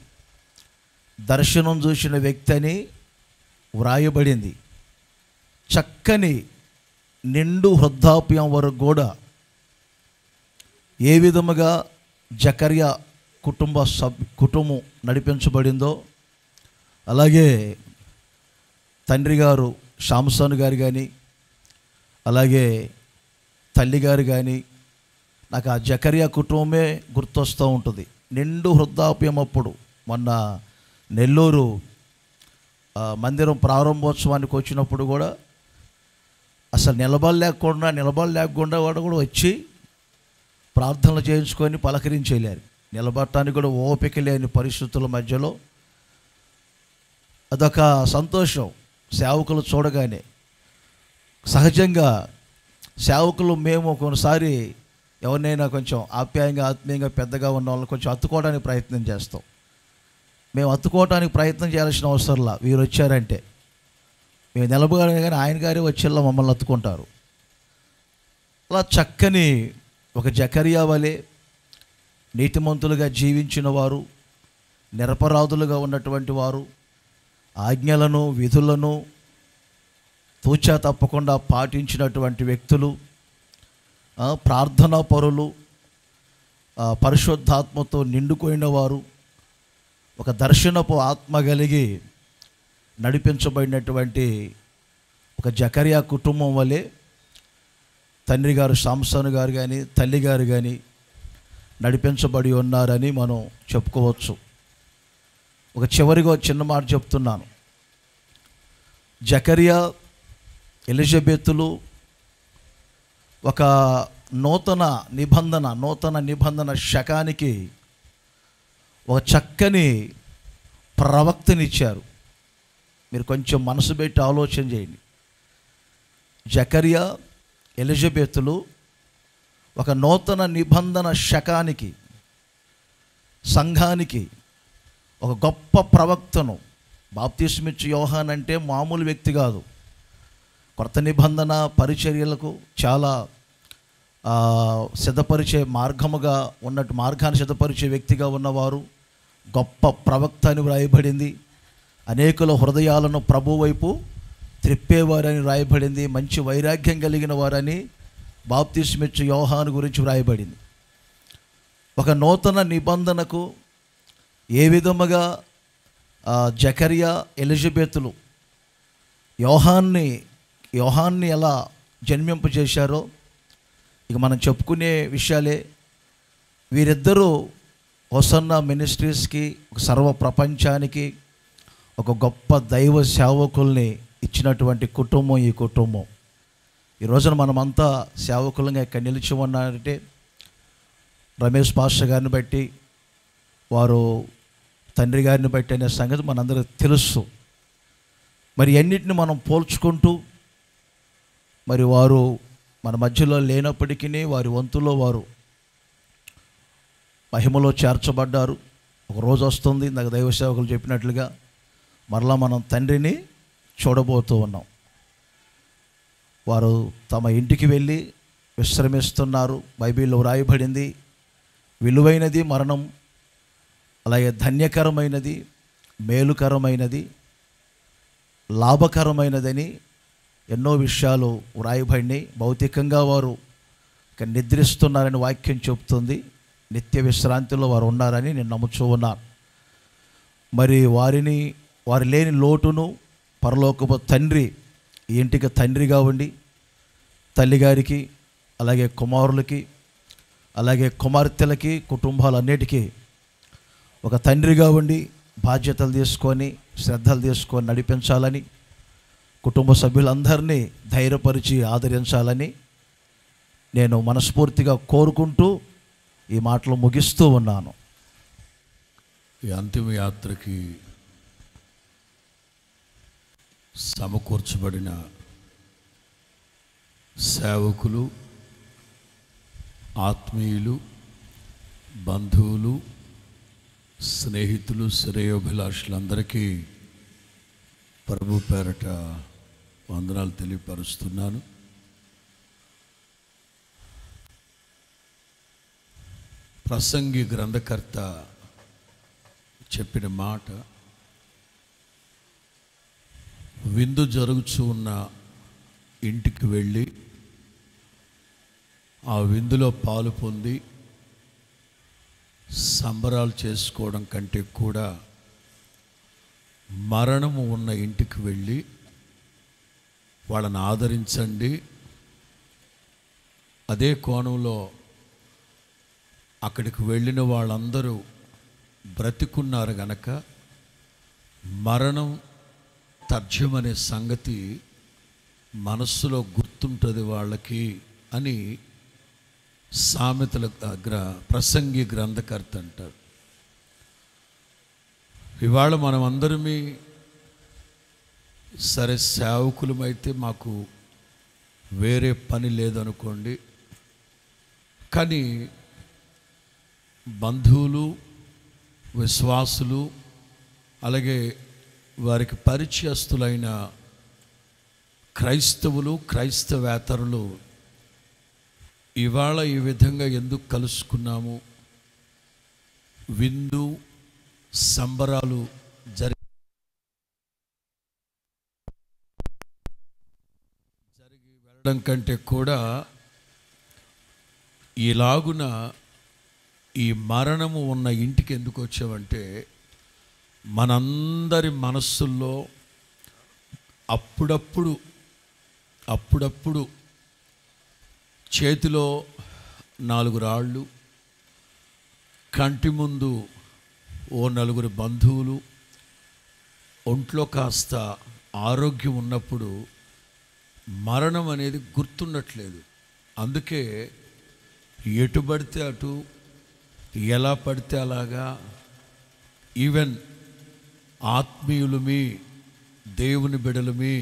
దర్శనం చూసిన వ్యక్తి అని వ్రాయబడింది. చక్కని నిండు వృద్ధాప్యం వరకు కూడా ఏ విధముగా జకరియా కుటుంబం నడిపించబడిందో, అలాగే తండ్రి గారు శాంసన్ గారు కానీ అలాగే తల్లిగారు కానీ, నాకు ఆ జకరియా కుటుంబమే గుర్తొస్తూ ఉంటుంది. నిండు వృద్ధాప్యం అప్పుడు మొన్న నెల్లూరు మందిరం ప్రారంభోత్సవానికి వచ్చినప్పుడు కూడా అసలు నిలబడలేకుండా వాడు కూడా వచ్చి ప్రార్థనలు చేయించుకొని పలకరించేలేరు. నిలబడటానికి కూడా ఓపిక లేని పరిస్థితుల మధ్యలో అదొక సంతోషం సేవకులు చూడగానే. సహజంగా సేవకులు మేము కొన్నిసారి ఎవరినైనా కొంచెం ఆప్యాయంగా ఆత్మీయంగా పెద్దగా ఉన్న వాళ్ళని కొంచెం అత్తుకోవడానికి ప్రయత్నం చేస్తాం. మేము అత్తుకోవడానికి ప్రయత్నం చేయాల్సిన అవసరంలా, వీరు వచ్చారంటే మేము నిలబడగానే కానీ ఆయన గారే వచ్చేలా మమ్మల్ని అత్తుకుంటారు. అలా చక్కని ఒక జకరియా వలె నీతిమంతులుగా జీవించిన వారు, నిరపరాధులుగా ఉన్నటువంటి వారు, ఆజ్ఞలను విధులను తూచా తప్పకుండా పాటించినటువంటి వ్యక్తులు, ప్రార్థనా పరులు, పరిశుద్ధాత్మతో నిండుకొనిన వారు, ఒక దర్శనపు ఆత్మ కలిగి నడిపించబడినటువంటి ఒక జకరియా కుటుంబం వలె తండ్రి గారు సాంసన్ గారు కానీ తల్లి గారు కానీ నడిపించబడి ఉన్నారని మనం చెప్పుకోవచ్చు. ఒక చివరిగా చిన్న మాట చెప్తున్నాను. జకరియా ఎలిజబెతులు ఒక నూతన నిబంధన శకానికి ఒక చక్కని ప్రవక్తనిచ్చారు. మీరు కొంచెం మనసు పెట్టి ఆలోచన చేయండి. జకరియా ఎలిజబెతులు ఒక నూతన నిబంధన శకానికి, సంఘానికి ఒక గొప్ప ప్రవక్తను. బాప్తిస్మిచ్చు యోహాన్ అంటే మామూలు వ్యక్తి కాదు. కొత్త నిబంధన పరిచర్యలకు చాలా సిద్ధపరిచే మార్గాన్ని సిద్ధపరిచే వ్యక్తిగా ఉన్నవారు, గొప్ప ప్రవక్త అని వ్రాయబడింది. అనేకుల హృదయాలను ప్రభు వైపు త్రిప్పేవారని వ్రాయబడింది. మంచి వైరాగ్యం కలిగిన వారని బాప్తిస్మిచ్చు యోహాను గురించి వ్రాయబడింది. ఒక నూతన నిబంధనకు ఏ విధముగా జకరియా ఎలిజబెతులు యోహాన్ని ఎలా జన్మింపజేశారో ఇక మనం చెప్పుకునే విషయాలే. వీరిద్దరూ హోసన్నా మినిస్ట్రీస్కి, సర్వ ప్రపంచానికి ఒక గొప్ప దైవ సేవకుల్ని ఇచ్చినటువంటి కుటుంబం ఈ కుటుంబం. ఈ రోజున మనమంతా సేవకులంగా ఇక్కడ నిలిచి ఉన్నారంటే రమేష్ పాస్టర్ గారిని బట్టి, వారు తండ్రి గారిని బట్టి అనే సంగతి మనందరికీ తెలుసు. మరి అన్నిటిని మనం పోల్చుకుంటూ, మరి వారు మన మధ్యలో లేనప్పటికీ వారి వంతులో వారు మహిమలో చేర్చబడ్డారు. ఒక రోజు వస్తుంది, నాకు దైవ సేవకులు చెప్పినట్లుగా మరలా మనం తండ్రిని చూడబోతూ ఉన్నాం. వారు తమ ఇంటికి వెళ్ళి విశ్రమిస్తున్నారు. బైబిల్లో వ్రాయబడింది, విలువైనది మరణం, అలాగే ధన్యకరమైనది, మేలుకరమైనది, లాభకరమైనదని ఎన్నో విషయాలు వ్రాయబడినాయి. భౌతికంగా వారు ఇక నిద్రిస్తున్నారని వాక్యం చెబుతుంది. నిత్య విశ్రాంతిలో వారు ఉన్నారని నేను నమ్ముతూ ఉన్నాను. మరి వారి లేని లోటును పరలోకపు తండ్రి ఈ ఇంటికి తండ్రిగా ఉండి, తల్లిగారికి, అలాగే కుమారులకి, అలాగే కుమార్తెలకి, కుటుంబాలన్నిటికీ ఒక తండ్రిగా ఉండి బాధ్యతలు తీసుకొని, శ్రద్ధలు తీసుకొని నడిపించాలని, కుటుంబ సభ్యులందరినీ ధైర్యపరిచి ఆదరించాలని నేను మనస్ఫూర్తిగా కోరుకుంటూ ఈ మాటలు ముగిస్తూ ఉన్నాను. ఈ అంతిమ యాత్రకి సమకూర్చబడిన సేవకులు, ఆత్మీయులు, బంధువులు, స్నేహితులు, శ్రేయోభిలాషులందరికీ ప్రభు పేరట వందనాలు తెలియపరుస్తున్నాను. ప్రసంగి గ్రంథకర్త చెప్పిన మాట, విందు జరుగుతూ ఉన్న ఇంటికి వెళ్ళి ఆ విందులో పాలు పొంది సంబరాలు చేసుకోవడం కంటే కూడా మరణము ఉన్న ఇంటికి వెళ్ళి వాళ్ళని ఆదరించండి. అదే కోణంలో అక్కడికి వెళ్ళిన వాళ్ళందరూ బ్రతికున్నారు గనక మరణం తర్జ్యమనే సంగతి మనస్సులో గుర్తుంటుంది వాళ్ళకి అని సామెతల ప్రసంగి గ్రంథకర్త అంటారు. ఇవాళ మనం అందరమీ సరే సేవకులమైతే మాకు వేరే పని లేదనుకోండి, కానీ బంధువులు, విశ్వాసులు, అలాగే వారికి పరిచయస్తులైన క్రైస్తవులు, క్రైస్తవేతరులు ఇవాళ ఈ విధంగా ఎందుకు కలుసుకున్నాము, విందు సంబరాలు జరిగి వెళ్ళడం కంటే కూడా ఇలాగున ఈ మరణము ఉన్న ఇంటికి ఎందుకు వచ్చామంటే, మనందరి మనస్సుల్లో అప్పుడప్పుడు చేతిలో 4 రాళ్ళు, కంటి ముందు ఓ 4 బంధువులు, ఒంట్లో కాస్త ఆరోగ్యం ఉన్నప్పుడు మరణం అనేది గుర్తుండట్లేదు. అందుకే ఎటు పడితే అటు, ఎలా పడితే అలాగా, ఈవెన్ ఆత్మీయులమి, దేవుని బిడలమి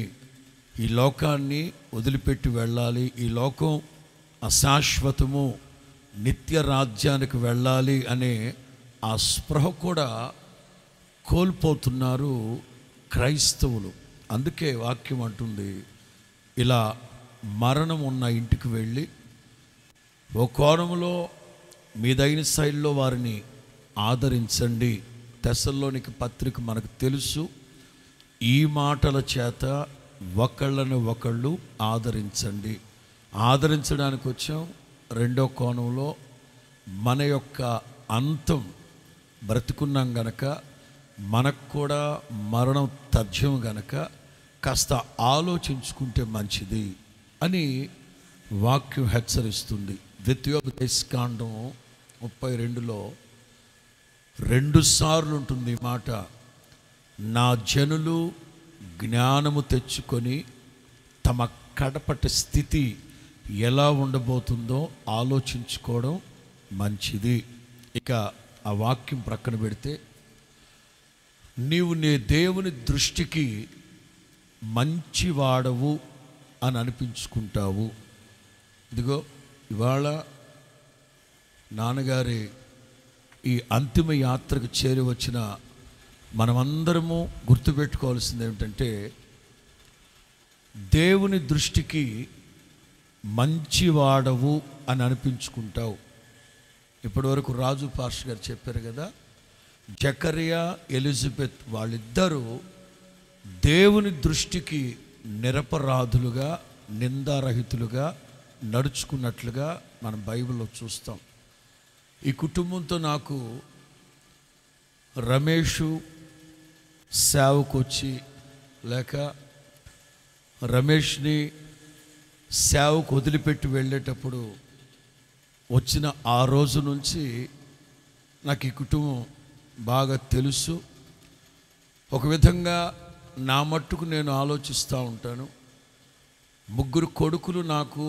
ఈ లోకాన్ని వదిలిపెట్టి వెళ్ళాలి, ఈ లోకం అశాశ్వతము, నిత్య రాజ్యానికి వెళ్ళాలి అనే ఆ స్పృహ కూడా కోల్పోతున్నారు క్రైస్తవులు. అందుకే వాక్యం అంటుంది, ఇలా మరణం ఉన్న ఇంటికి వెళ్ళి ఓ కోణంలో మీదైన శైలిలో వారిని ఆదరించండి. తెస్సలోనికి పత్రిక మనకు తెలుసు, ఈ మాటల చేత ఒకళ్ళని ఒకళ్ళు ఆదరించండి. ఆదరించడానికి వచ్చాం. రెండో కోణంలో మన యొక్క అంతం, బ్రతుకున్నాం గనక మనకు కూడా మరణం తథ్యం గనక కాస్త ఆలోచించుకుంటే మంచిది అని వాక్యం హెచ్చరిస్తుంది. ద్వితీయోపదేశకాండం 32లో 2 సార్లు ఉంటుంది ఈ మాట. నా జనులు జ్ఞానము తెచ్చుకొని తమ కడపటి స్థితి ఎలా ఉండబోతుందో ఆలోచించుకోవడం మంచిది. ఇక ఆ వాక్యం ప్రక్కన పెడితే, నీవు నీ దేవుని దృష్టికి మంచివాడవు అని అనిపించుకుంటావు. ఇదిగో ఇవాళ నాన్నగారి ఈ అంతిమ యాత్రకు చేరి వచ్చిన మనమందరము గుర్తుపెట్టుకోవాల్సింది ఏమిటంటే, దేవుని దృష్టికి మంచివాడవు అని అనిపించుకుంటావు. ఇప్పటివరకు రాజు పాస్టర్ గారు చెప్పారు కదా, జకరియా, ఎలిజబెత్ వాళ్ళిద్దరూ దేవుని దృష్టికి నిరపరాధులుగా, నిందారహితులుగా నడుచుకున్నట్లుగా మనం బైబిల్లో చూస్తాం. ఈ కుటుంబంతో నాకు రమేషు సేవకు వచ్చి, లేక రమేష్ని సేవకు వదిలిపెట్టి వెళ్ళేటప్పుడు వచ్చిన ఆ రోజు నుంచి నాకు ఈ కుటుంబం బాగా తెలుసు. ఒక విధంగా నా మట్టుకు నేను ఆలోచిస్తూ ఉంటాను, 3 కొడుకులు నాకు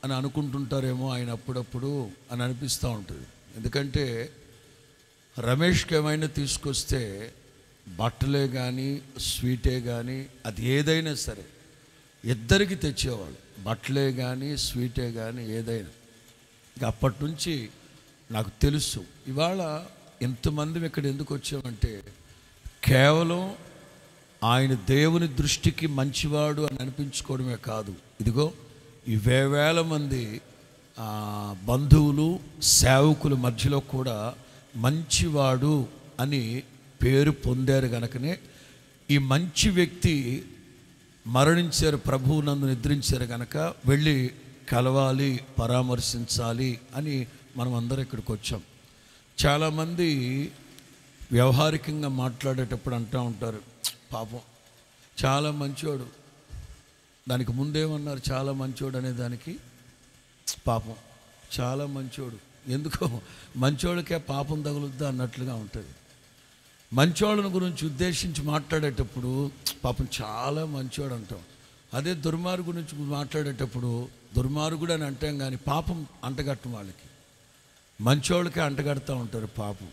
అని అనుకుంటుంటారేమో ఆయన అప్పుడప్పుడు అని అనిపిస్తూ ఉంటుంది. ఎందుకంటే రమేష్కి ఏమైనా తీసుకొస్తే బట్టలే కానీ, స్వీటే కానీ, అది ఏదైనా సరే ఇద్దరికి తెచ్చేవాళ్ళు. బట్టలే కానీ, స్వీటే కానీ, ఏదైనా. ఇక అప్పటి నుంచి నాకు తెలుసు. ఇవాళ ఎంతమంది ఇక్కడ ఎందుకు వచ్చామంటే, కేవలం ఆయన దేవుని దృష్టికి మంచివాడు అని అనిపించుకోవడమే కాదు, ఇదిగో ఈ వేల మంది బంధువులు, సేవకుల మధ్యలో కూడా మంచివాడు అని పేరు పొందారు గనుకనే ఈ మంచి వ్యక్తి మరణించారు, ప్రభువు నందు నిద్రించారు గనక వెళ్ళి కలవాలి, పరామర్శించాలి అని మనం అందరం ఇక్కడికి వచ్చాం. చాలామంది వ్యవహారికంగా మాట్లాడేటప్పుడు అంటూ ఉంటారు, పాపం చాలా మంచోడు. దానికి ముందేమన్నారు, చాలా మంచోడు అనే దానికి పాపం చాలా మంచోడు. ఎందుకో మంచోళ్ళకే పాపం తగులుద్దా అన్నట్లుగా ఉంటుంది. మంచోళ్ళని గురించి ఉద్దేశించి మాట్లాడేటప్పుడు పాపం చాలా మంచోడు అంటాం. అదే దుర్మార్గు గురించి మాట్లాడేటప్పుడు దుర్మార్గుడు అని అంటాం, కానీ పాపం అంటగట్టం వాళ్ళకి. మంచోళ్ళకే అంటగడుతూ ఉంటారు పాపం.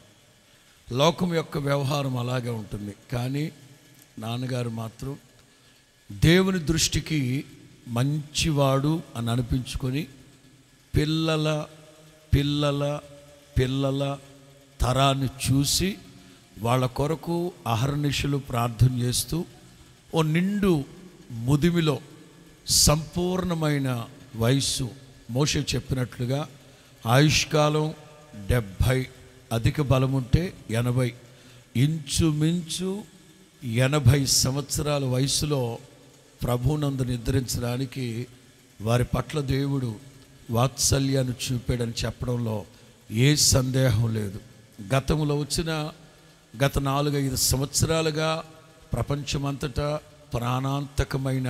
లోకం యొక్క వ్యవహారం అలాగే ఉంటుంది. కానీ నాన్నగారు మాత్రం దేవుని దృష్టికి మంచివాడు అని అనిపించుకొని పిల్లల పిల్లల పిల్లల తరాన్ని చూసి వాళ్ళ కొరకు అహర్నిశలు ప్రార్థన చేస్తూ ఓ నిండు ముదిమిలో సంపూర్ణమైన వయస్సు, మోషే చెప్పినట్లుగా ఆయుష్కాలం 70, అధిక బలముంటే 80, ఇంచుమించు 80 సంవత్సరాల వయసులో ప్రభువునందు నిద్రించడానికి వారి పట్ల దేవుడు వాత్సల్యాన్ని చూపాడని చెప్పడంలో ఏ సందేహం లేదు. గతంలో వచ్చిన గత 4-5 సంవత్సరాలుగా ప్రపంచమంతటా ప్రాణాంతకమైన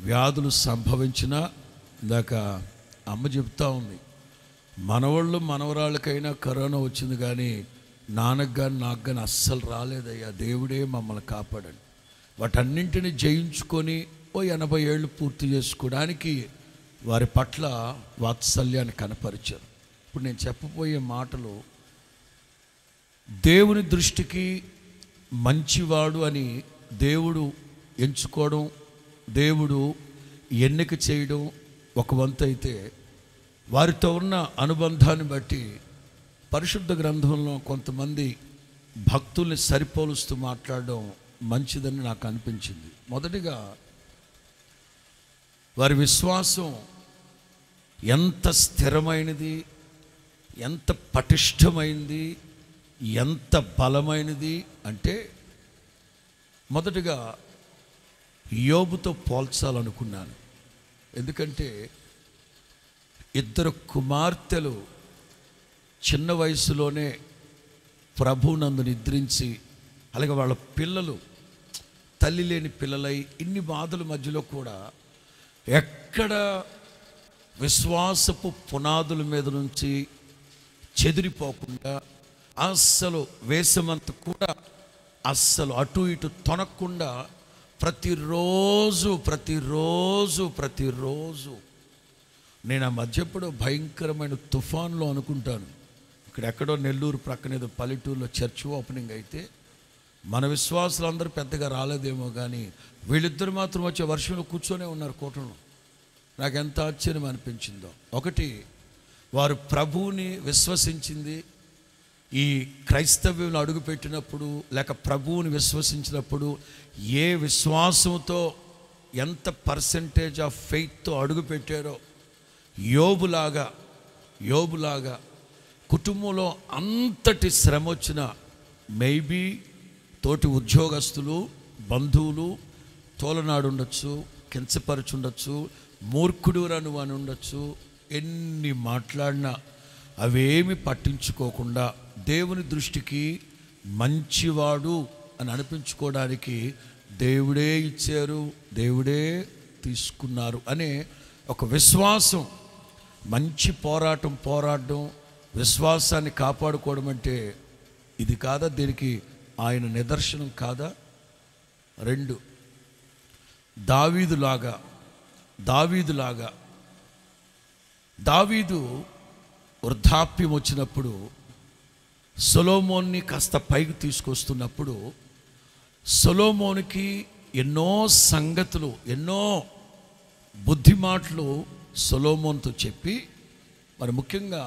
వ్యాధులు సంభవించిన, ఇందాక అమ్మ చెప్తా ఉంది, మనవాళ్ళు మనవరాళ్ళకైనా కరోనా వచ్చింది కానీ నాన్నకు కానీ నాకు కానీ అస్సలు రాలేదయ్యా, దేవుడే మమ్మల్ని కాపాడండి. వాటన్నింటినీ జయించుకొని 80 ఏళ్ళు పూర్తి చేసుకోవడానికి వారి పట్ల వాత్సల్యాన్ని కనపరిచారు. ఇప్పుడు నేను చెప్పబోయే మాటలు దేవుని దృష్టికి మంచివాడు అని దేవుడు ఎంచుకోవడం, దేవుడు ఎన్నిక చేయడం ఒక వంతు అయితే, వారితో ఉన్న అనుబంధాన్ని బట్టి పరిశుద్ధ గ్రంథంలో కొంతమంది భక్తుల్ని సరిపోలుస్తూ మాట్లాడడం మంచిదని నాకు అనిపించింది. మొదటిగా వారి విశ్వాసం ఎంత స్థిరమైనది, ఎంత పటిష్టమైనది, ఎంత బలమైనది అంటే, మొదటిగా యోబుతో పోల్చాలనుకున్నాను. ఎందుకంటే 2 కుమార్తెలు చిన్న వయసులోనే ప్రభువునందు నిద్రించి, అలాగే వాళ్ళ పిల్లలు తల్లి లేని పిల్లలై ఇన్ని బాధల మధ్యలో కూడా ఎక్కడ విశ్వాసపు పునాదుల మీద నుంచి చెదిరిపోకుండా, అస్సలు వేసమంత కూడా అస్సలు అటు ఇటు తొనకుండా ప్రతిరోజు నేను ఆ మధ్య ఎప్పుడో భయంకరమైన తుఫాన్లో అనుకుంటాను, ఇక్కడెక్కడో నెల్లూరు ప్రక్కన ఏదో పల్లెటూరులో చర్చ్ ఓపెనింగ్ అయితే మన విశ్వాసులు అందరూ పెద్దగా రాలేదేమో కానీ వీళ్ళిద్దరు మాత్రం వచ్చే వర్షంలో కూర్చొనే ఉన్నారు కూటంలో. నాకు ఎంత ఆశ్చర్యం అనిపించిందో. ఒకటి, వారు ప్రభువుని విశ్వసించింది ఈ క్రైస్తవ్యంలో అడుగుపెట్టినప్పుడు, లేక ప్రభువుని విశ్వసించినప్పుడు ఏ విశ్వాసంతో ఎంత పర్సెంటేజ్ ఆఫ్ ఫెయిత్తో అడుగుపెట్టారో, యోబులాగా కుటుంబంలో అంతటి శ్రమ వచ్చిన మేబీ తోటి ఉద్యోగస్తులు, బంధువులు తోలనాడు ఉండొచ్చు, కించపరుచుండొచ్చు, మూర్ఖుడు అని ఉండొచ్చు, ఎన్ని మాట్లాడినా అవేమి పట్టించుకోకుండా దేవుని దృష్టికి మంచివాడు అని అనిపించుకోవడానికి దేవుడే ఇచ్చారు, దేవుడే తీసుకున్నారు అనే ఒక విశ్వాసం, మంచి పోరాడడం, విశ్వాసాన్ని కాపాడుకోవడం అంటే ఇది కాదా? దీనికి ఆయన నిదర్శనం కాదా? 2, దావీదు వృద్ధాప్యం వచ్చినప్పుడు సొలొమోన్ని కాస్త పైకి తీసుకొస్తున్నప్పుడు సొలొమోనుకి ఎన్నో సంగతులు, ఎన్నో బుద్ధి మాటలు సొలొమోనుతో చెప్పి, మరి ముఖ్యంగా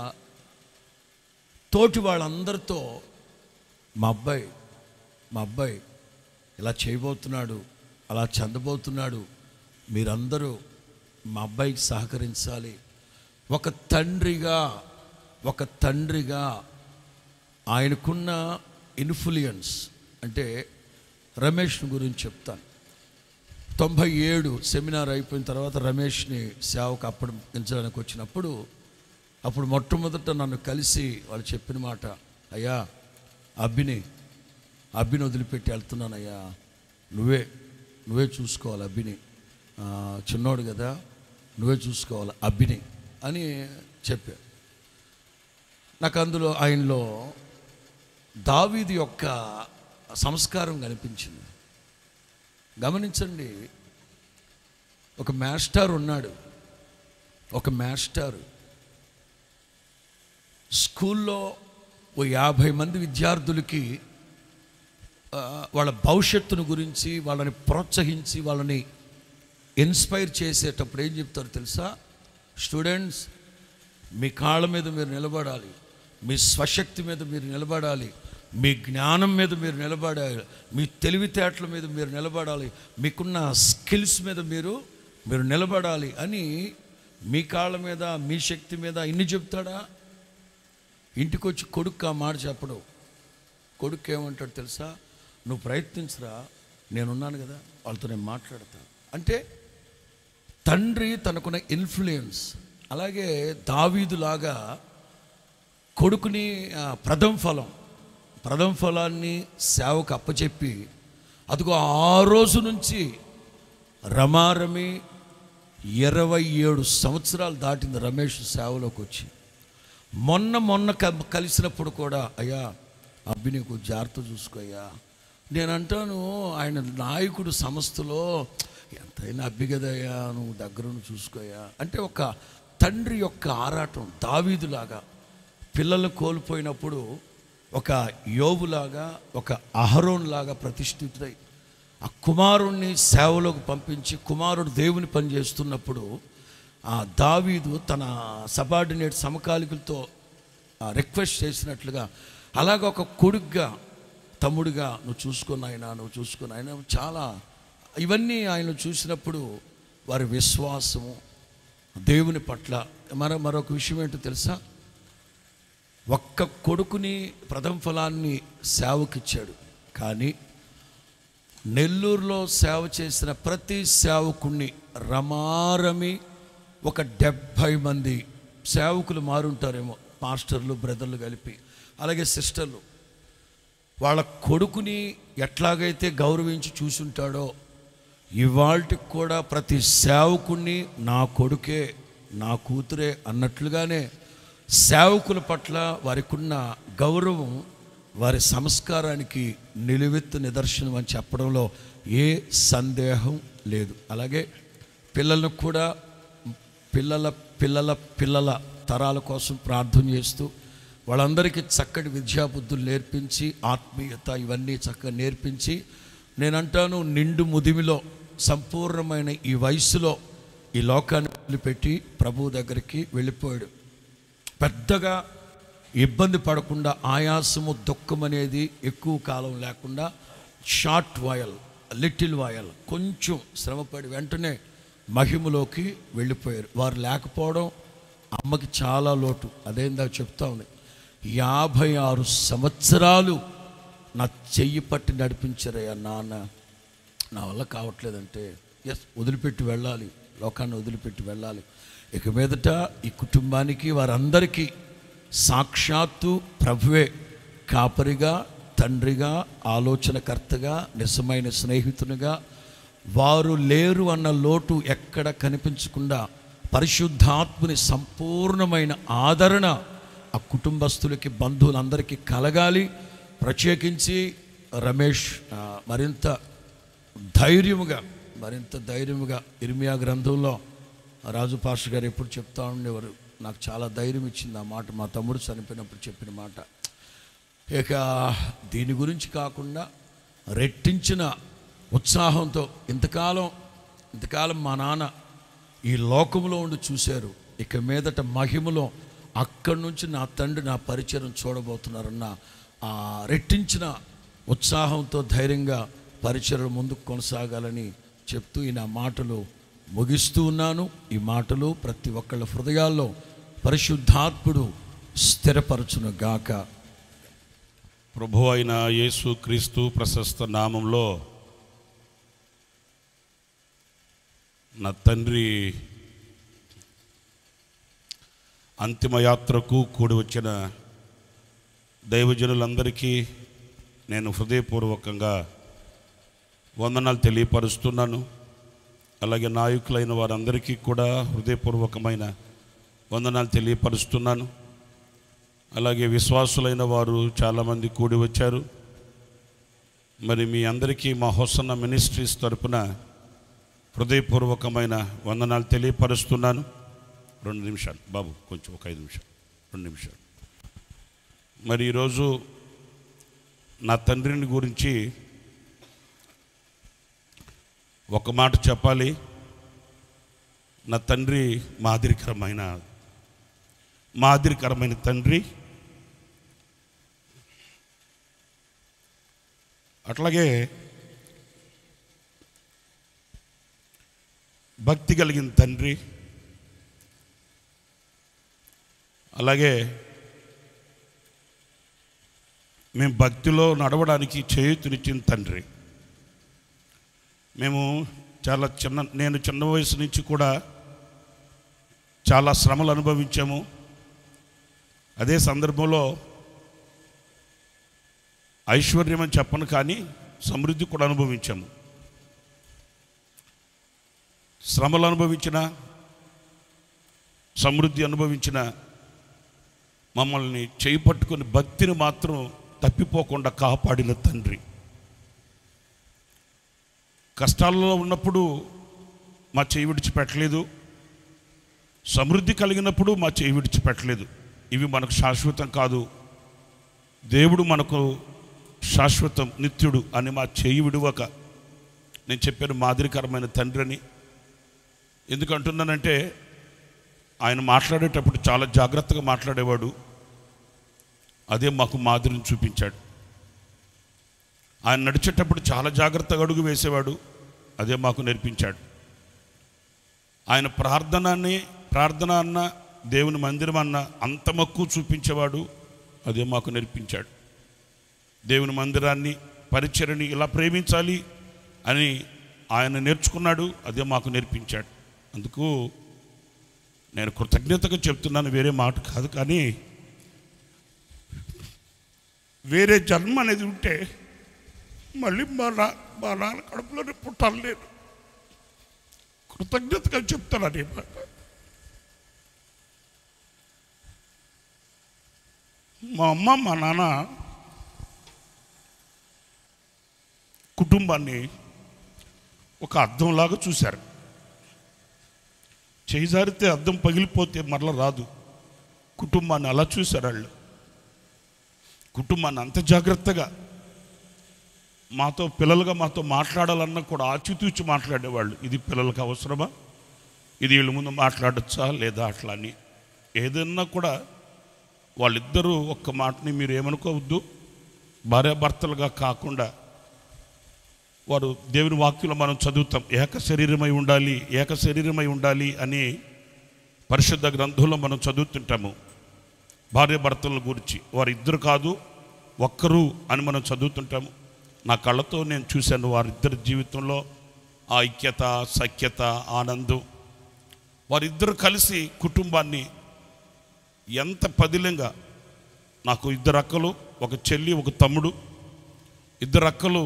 తోటి వాళ్ళందరితో మా అబ్బాయి ఇలా చేయబోతున్నాడు, అలా చెందబోతున్నాడు, మీరందరూ మా అబ్బాయికి సహకరించాలి. ఒక తండ్రిగా ఆయనకున్న ఇన్ఫ్లుయెన్స్ అంటే, రమేష్ గురించి చెప్తాను. 97 సెమినార్ అయిపోయిన తర్వాత రమేష్ని సేవకు అప్పగించడానికి వచ్చినప్పుడు, అప్పుడు మొట్టమొదట నన్ను కలిసి వాళ్ళు చెప్పిన మాట, అయ్యా అబ్బిని వదిలిపెట్టి వెళ్తున్నానయ్యా, నువ్వే చూసుకోవాలి అబ్బిని, చిన్నోడు కదా, నువ్వే చూసుకోవాలి అబ్బిని అని చెప్పారు. నాకు అందులో ఆయనలో దావీదు యొక్క సంస్కారం కనిపించింది. గమనించండి, ఒక మాస్టర్ ఉన్నాడు, స్కూల్లో 50 మంది విద్యార్థులకి వాళ్ళ భవిష్యత్తును గురించి వాళ్ళని ప్రోత్సహించి వాళ్ళని ఇన్స్పైర్ చేసేటప్పుడు ఏం చెప్తారు తెలుసా? స్టూడెంట్స్, మీ కాళ్ళ మీద మీరు నిలబడాలి, మీ స్వశక్తి మీద మీరు నిలబడాలి, మీ జ్ఞానం మీద మీరు నిలబడాలి, మీ తెలివితేటల మీద మీరు నిలబడాలి, మీకున్న స్కిల్స్ మీద మీరు నిలబడాలి అని మీ కాళ్ళ మీద, మీ శక్తి మీద ఇన్ని చెప్తాడా? ఇంటికి వచ్చి కొడుకు ఆ మాట చెప్పడు. కొడుకు ఏమంటాడు తెలుసా? నువ్వు ప్రయత్నించరా, నేనున్నాను కదా, వాళ్ళతో నేను మాట్లాడతాను అంటే తండ్రి తనకున్న ఇన్ఫ్లుయెన్స్. అలాగే దావీదులాగా కొడుకుని ప్రథమ ఫలాన్ని సేవకు అప్పచెప్పి, అదిగో ఆ రోజు నుంచి రమారమి 27 సంవత్సరాలు దాటింది రమేష్ సేవలోకి వచ్చి. మొన్న కలిసినప్పుడు కూడా, అయ్యా అబ్బి నీకు జాగ్రత్త చూసుకోయ్యా, నేను అంటాను ఆయన నాయకుడు సంస్థలో, ఎంతైనా అబ్బి కదయ్యా నువ్వు దగ్గరుండి చూసుకోయా అంటే, ఒక తండ్రి యొక్క ఆరాటం. దావీదులాగా పిల్లలు కోల్పోయినప్పుడు ఒక యోబులాగా, ఒక అహరోన్లాగా ప్రతిష్ఠితుడై ఆ కుమారుణ్ణి సేవలోకి పంపించి, కుమారుడు దేవుని పని చేస్తున్నప్పుడు ఆ దావీదు తన సబార్డినేట్ సమకాలికులతో రిక్వెస్ట్ చేసినట్లుగా, అలాగ ఒక కొడుగ్గా, తమ్ముడిగా నువ్వు చూసుకుని ఆయన చాలా ఇవన్నీ ఆయన చూసినప్పుడు వారి విశ్వాసము దేవుని పట్ల. మరొక విషయం ఏంటో తెలుసా, ఒక్క కొడుకుని ప్రథమ ఫలాన్ని సేవకిచ్చాడు, కానీ నెల్లూరులో సేవ చేసిన ప్రతి సేవకుణ్ణి రమారమి ఒక 70 మంది సేవకులు మారుంటారేమో, పాస్టర్లు, బ్రదర్లు కలిపి, అలాగే సిస్టర్లు, వాళ్ళ కొడుకుని ఎట్లాగైతే గౌరవించి చూసుంటాడో, ఇవాళకి కూడా ప్రతి సేవకుణ్ణి నా కొడుకే, నా కూతురే అన్నట్లుగానే సేవకుల పట్ల వారికి ఉన్న గౌరవం వారి సంస్కారానికి నిలువెత్తు నిదర్శనం అని చెప్పడంలో ఏ సందేహం లేదు. అలాగే పిల్లలను కూడా పిల్లల పిల్లల పిల్లల తరాల కోసం ప్రార్థన చేస్తూ వాళ్ళందరికీ చక్కటి విద్యాబుద్ధులు నేర్పించి, ఆత్మీయత ఇవన్నీ చక్కగా నేర్పించి, నేనంటాను నిండు ముదిమిలో సంపూర్ణమైన ఈ వయసులో ఈ లోకాన్ని వదిలిపెట్టి ప్రభు దగ్గరికి వెళ్ళిపోయాడు. పెద్దగా ఇబ్బంది పడకుండా, ఆయాసము దుఃఖం అనేది ఎక్కువ కాలం లేకుండా, షార్ట్ వాయల్, లిటిల్ వాయల్, కొంచెం శ్రమపడి వెంటనే మహిమలోకి వెళ్ళిపోయారు. వారు లేకపోవడం అమ్మకి చాలా లోటు. అదేందా చెప్తా ఉంది, 56 సంవత్సరాలు నా చెయ్యి పట్టి నడిపించారయ్యా నాన్న, నా వల్ల కావట్లేదంటే, వదిలిపెట్టి వెళ్ళాలి, లోకాన్ని వదిలిపెట్టి వెళ్ళాలి. ఇక మీదట ఈ కుటుంబానికి, వారందరికీ సాక్షాత్తు ప్రభువే కాపరిగా, తండ్రిగా, ఆలోచనకర్తగా, నిజమైన స్నేహితునిగా, వారు లేరు అన్న లోటు ఎక్కడ కనిపించకుండా పరిశుద్ధాత్మని సంపూర్ణమైన ఆదరణ ఆ కుటుంబస్తులకి, బంధువులందరికీ కలగాలి. ప్రత్యేకించి రమేష్ మరింత ధైర్యముగా ఇర్మియా గ్రంథంలో రాజు పాస్టర్ గారు ఎప్పుడు చెప్తా ఉండేవారు, నాకు చాలా ధైర్యం ఇచ్చింది ఆ మాట, మా తమ్ముడు చనిపోయినప్పుడు చెప్పిన మాట. ఇక దీని గురించి కాకుండా రెట్టించిన ఉత్సాహంతో ఇంతకాలం మా నాన్న ఈ లోకంలో ఉండి చూశారు, ఇక మీదట మహిమలో అక్కడి నుంచి నా తండ్రి నా పరిచయం చూడబోతున్నారన్న ఆ రెట్టించిన ఉత్సాహంతో ధైర్యంగా పరిచయం ముందుకు కొనసాగాలని చెప్తూ ఈ నా మాటలు ముగిస్తూ ఉన్నాను. ఈ మాటలు ప్రతి ఒక్కళ్ళ హృదయాల్లో పరిశుద్ధాత్ముడు స్థిరపరచును గాక. ప్రభు అయిన యేసు క్రీస్తు ప్రశస్త నామంలో నా తండ్రి అంతిమయాత్రకు కూడి వచ్చిన దైవజనులందరికీ నేను హృదయపూర్వకంగా వందనాలు తెలియపరుస్తున్నాను. అలాగే నాయకులైన వారందరికీ కూడా హృదయపూర్వకమైన వందనాలు తెలియపరుస్తున్నాను. అలాగే విశ్వాసులైన వారు చాలామంది కూడి వచ్చారు. మరి మీ అందరికీ మా హోసన్న మినిస్ట్రీస్ తరపున హృదయపూర్వకమైన వందనాలు తెలియపరుస్తున్నాను. 2 నిమిషాలు బాబు, కొంచెం ఒక 5 నిమిషాలు, 2 నిమిషాలు. మరి ఈరోజు నా తండ్రిని గురించి ఒక మాట చెప్పాలి. నా తండ్రి మాదిరికరమైన తండ్రి. అట్లాగే భక్తి కలిగిన తండ్రి. అలాగే మేము భక్తిలో నడవడానికి చేయూతనిచ్చిన తండ్రి. మేము నేను చిన్న వయసు నుంచి కూడా చాలా శ్రమలు అనుభవించాము. అదే సందర్భంలో ఐశ్వర్యం అని చెప్పను కానీ సమృద్ధి కూడా అనుభవించాము. శ్రమలు అనుభవించిన, సమృద్ధి అనుభవించిన మమ్మల్ని చేయి పట్టుకుని భక్తిని మాత్రం తప్పిపోకుండా కాపాడిన తండ్రి. కష్టాల్లో ఉన్నప్పుడు మా చేయి విడిచిపెట్టలేదు, సమృద్ధి కలిగినప్పుడు మా చేయి విడిచిపెట్టలేదు. ఇవి మనకు శాశ్వతం కాదు, దేవుడు మనకు శాశ్వతం, నిత్యుడు అని మా చేయి విడువక నేను చెప్పాను మాదిరికరమైన తండ్రి అని. ఎందుకు అంటున్నానంటే ఆయన మాట్లాడేటప్పుడు చాలా జాగ్రత్తగా మాట్లాడేవాడు. అదే మాకు మాదిరిని చూపించాడు. ఆయన నడిచేటప్పుడు చాలా జాగ్రత్తగా అడుగు వేసేవాడు. అదే మాకు నేర్పించాడు. ఆయన ప్రార్థన అన్న, దేవుని మందిరం అన్న అంత మక్కువ చూపించేవాడు. అదే మాకు నేర్పించాడు. దేవుని మందిరాన్ని, పరిచర్ని ఇలా ప్రేమించాలి అని ఆయన నేర్చుకున్నాడు. అదే మాకు నేర్పించాడు. అందుకు నేను కృతజ్ఞతగా చెప్తున్నాను, వేరే మాట కాదు. కానీ వేరే జన్మ అనేది ఉంటే మళ్ళీ మా నాన్న కడుపులోనే పుట్టాలి. నేను కృతజ్ఞతగా చెప్తాను. అనే మాట మా అమ్మ మా నాన్న కుటుంబాన్ని ఒక అద్దంలాగా చూశారు. చేయి జారితే అద్దం పగిలిపోతే మరలా రాదు. కుటుంబాన్ని అలా చూశారు వాళ్ళు. కుటుంబాన్ని అంత జాగ్రత్తగా మాతో పిల్లలుగా మాతో మాట్లాడాలన్నా కూడా ఆచితూచి మాట్లాడేవాళ్ళు. ఇది పిల్లలకు అవసరమా, ఇది వీళ్ళ ముందు మాట్లాడచ్చా లేదా అట్లా అని. ఏదన్నా కూడా వాళ్ళిద్దరూ ఒక్క మాటని మీరు ఏమనుకోవద్దు, భార్యాభర్తలుగా కాకుండా వారు దేవుని వాక్యంలో మనం చదువుతాం, ఏక శరీరమై ఉండాలి అని పరిశుద్ధ గ్రంథంలో మనం చదువుతుంటాము. భార్యాభర్తల గురించి వారిద్దరు కాదు ఒక్కరు అని మనం చదువుతుంటాము. నా కళ్ళతో నేను చూశాను వారిద్దరి జీవితంలో ఆ ఐక్యత, సఖ్యత, ఆనందం. వారిద్దరు కలిసి కుటుంబాన్ని ఎంత పదిలంగా, నాకు 2 అక్కలు, ఒక చెల్లి, ఒక తమ్ముడు. 2 అక్కలు,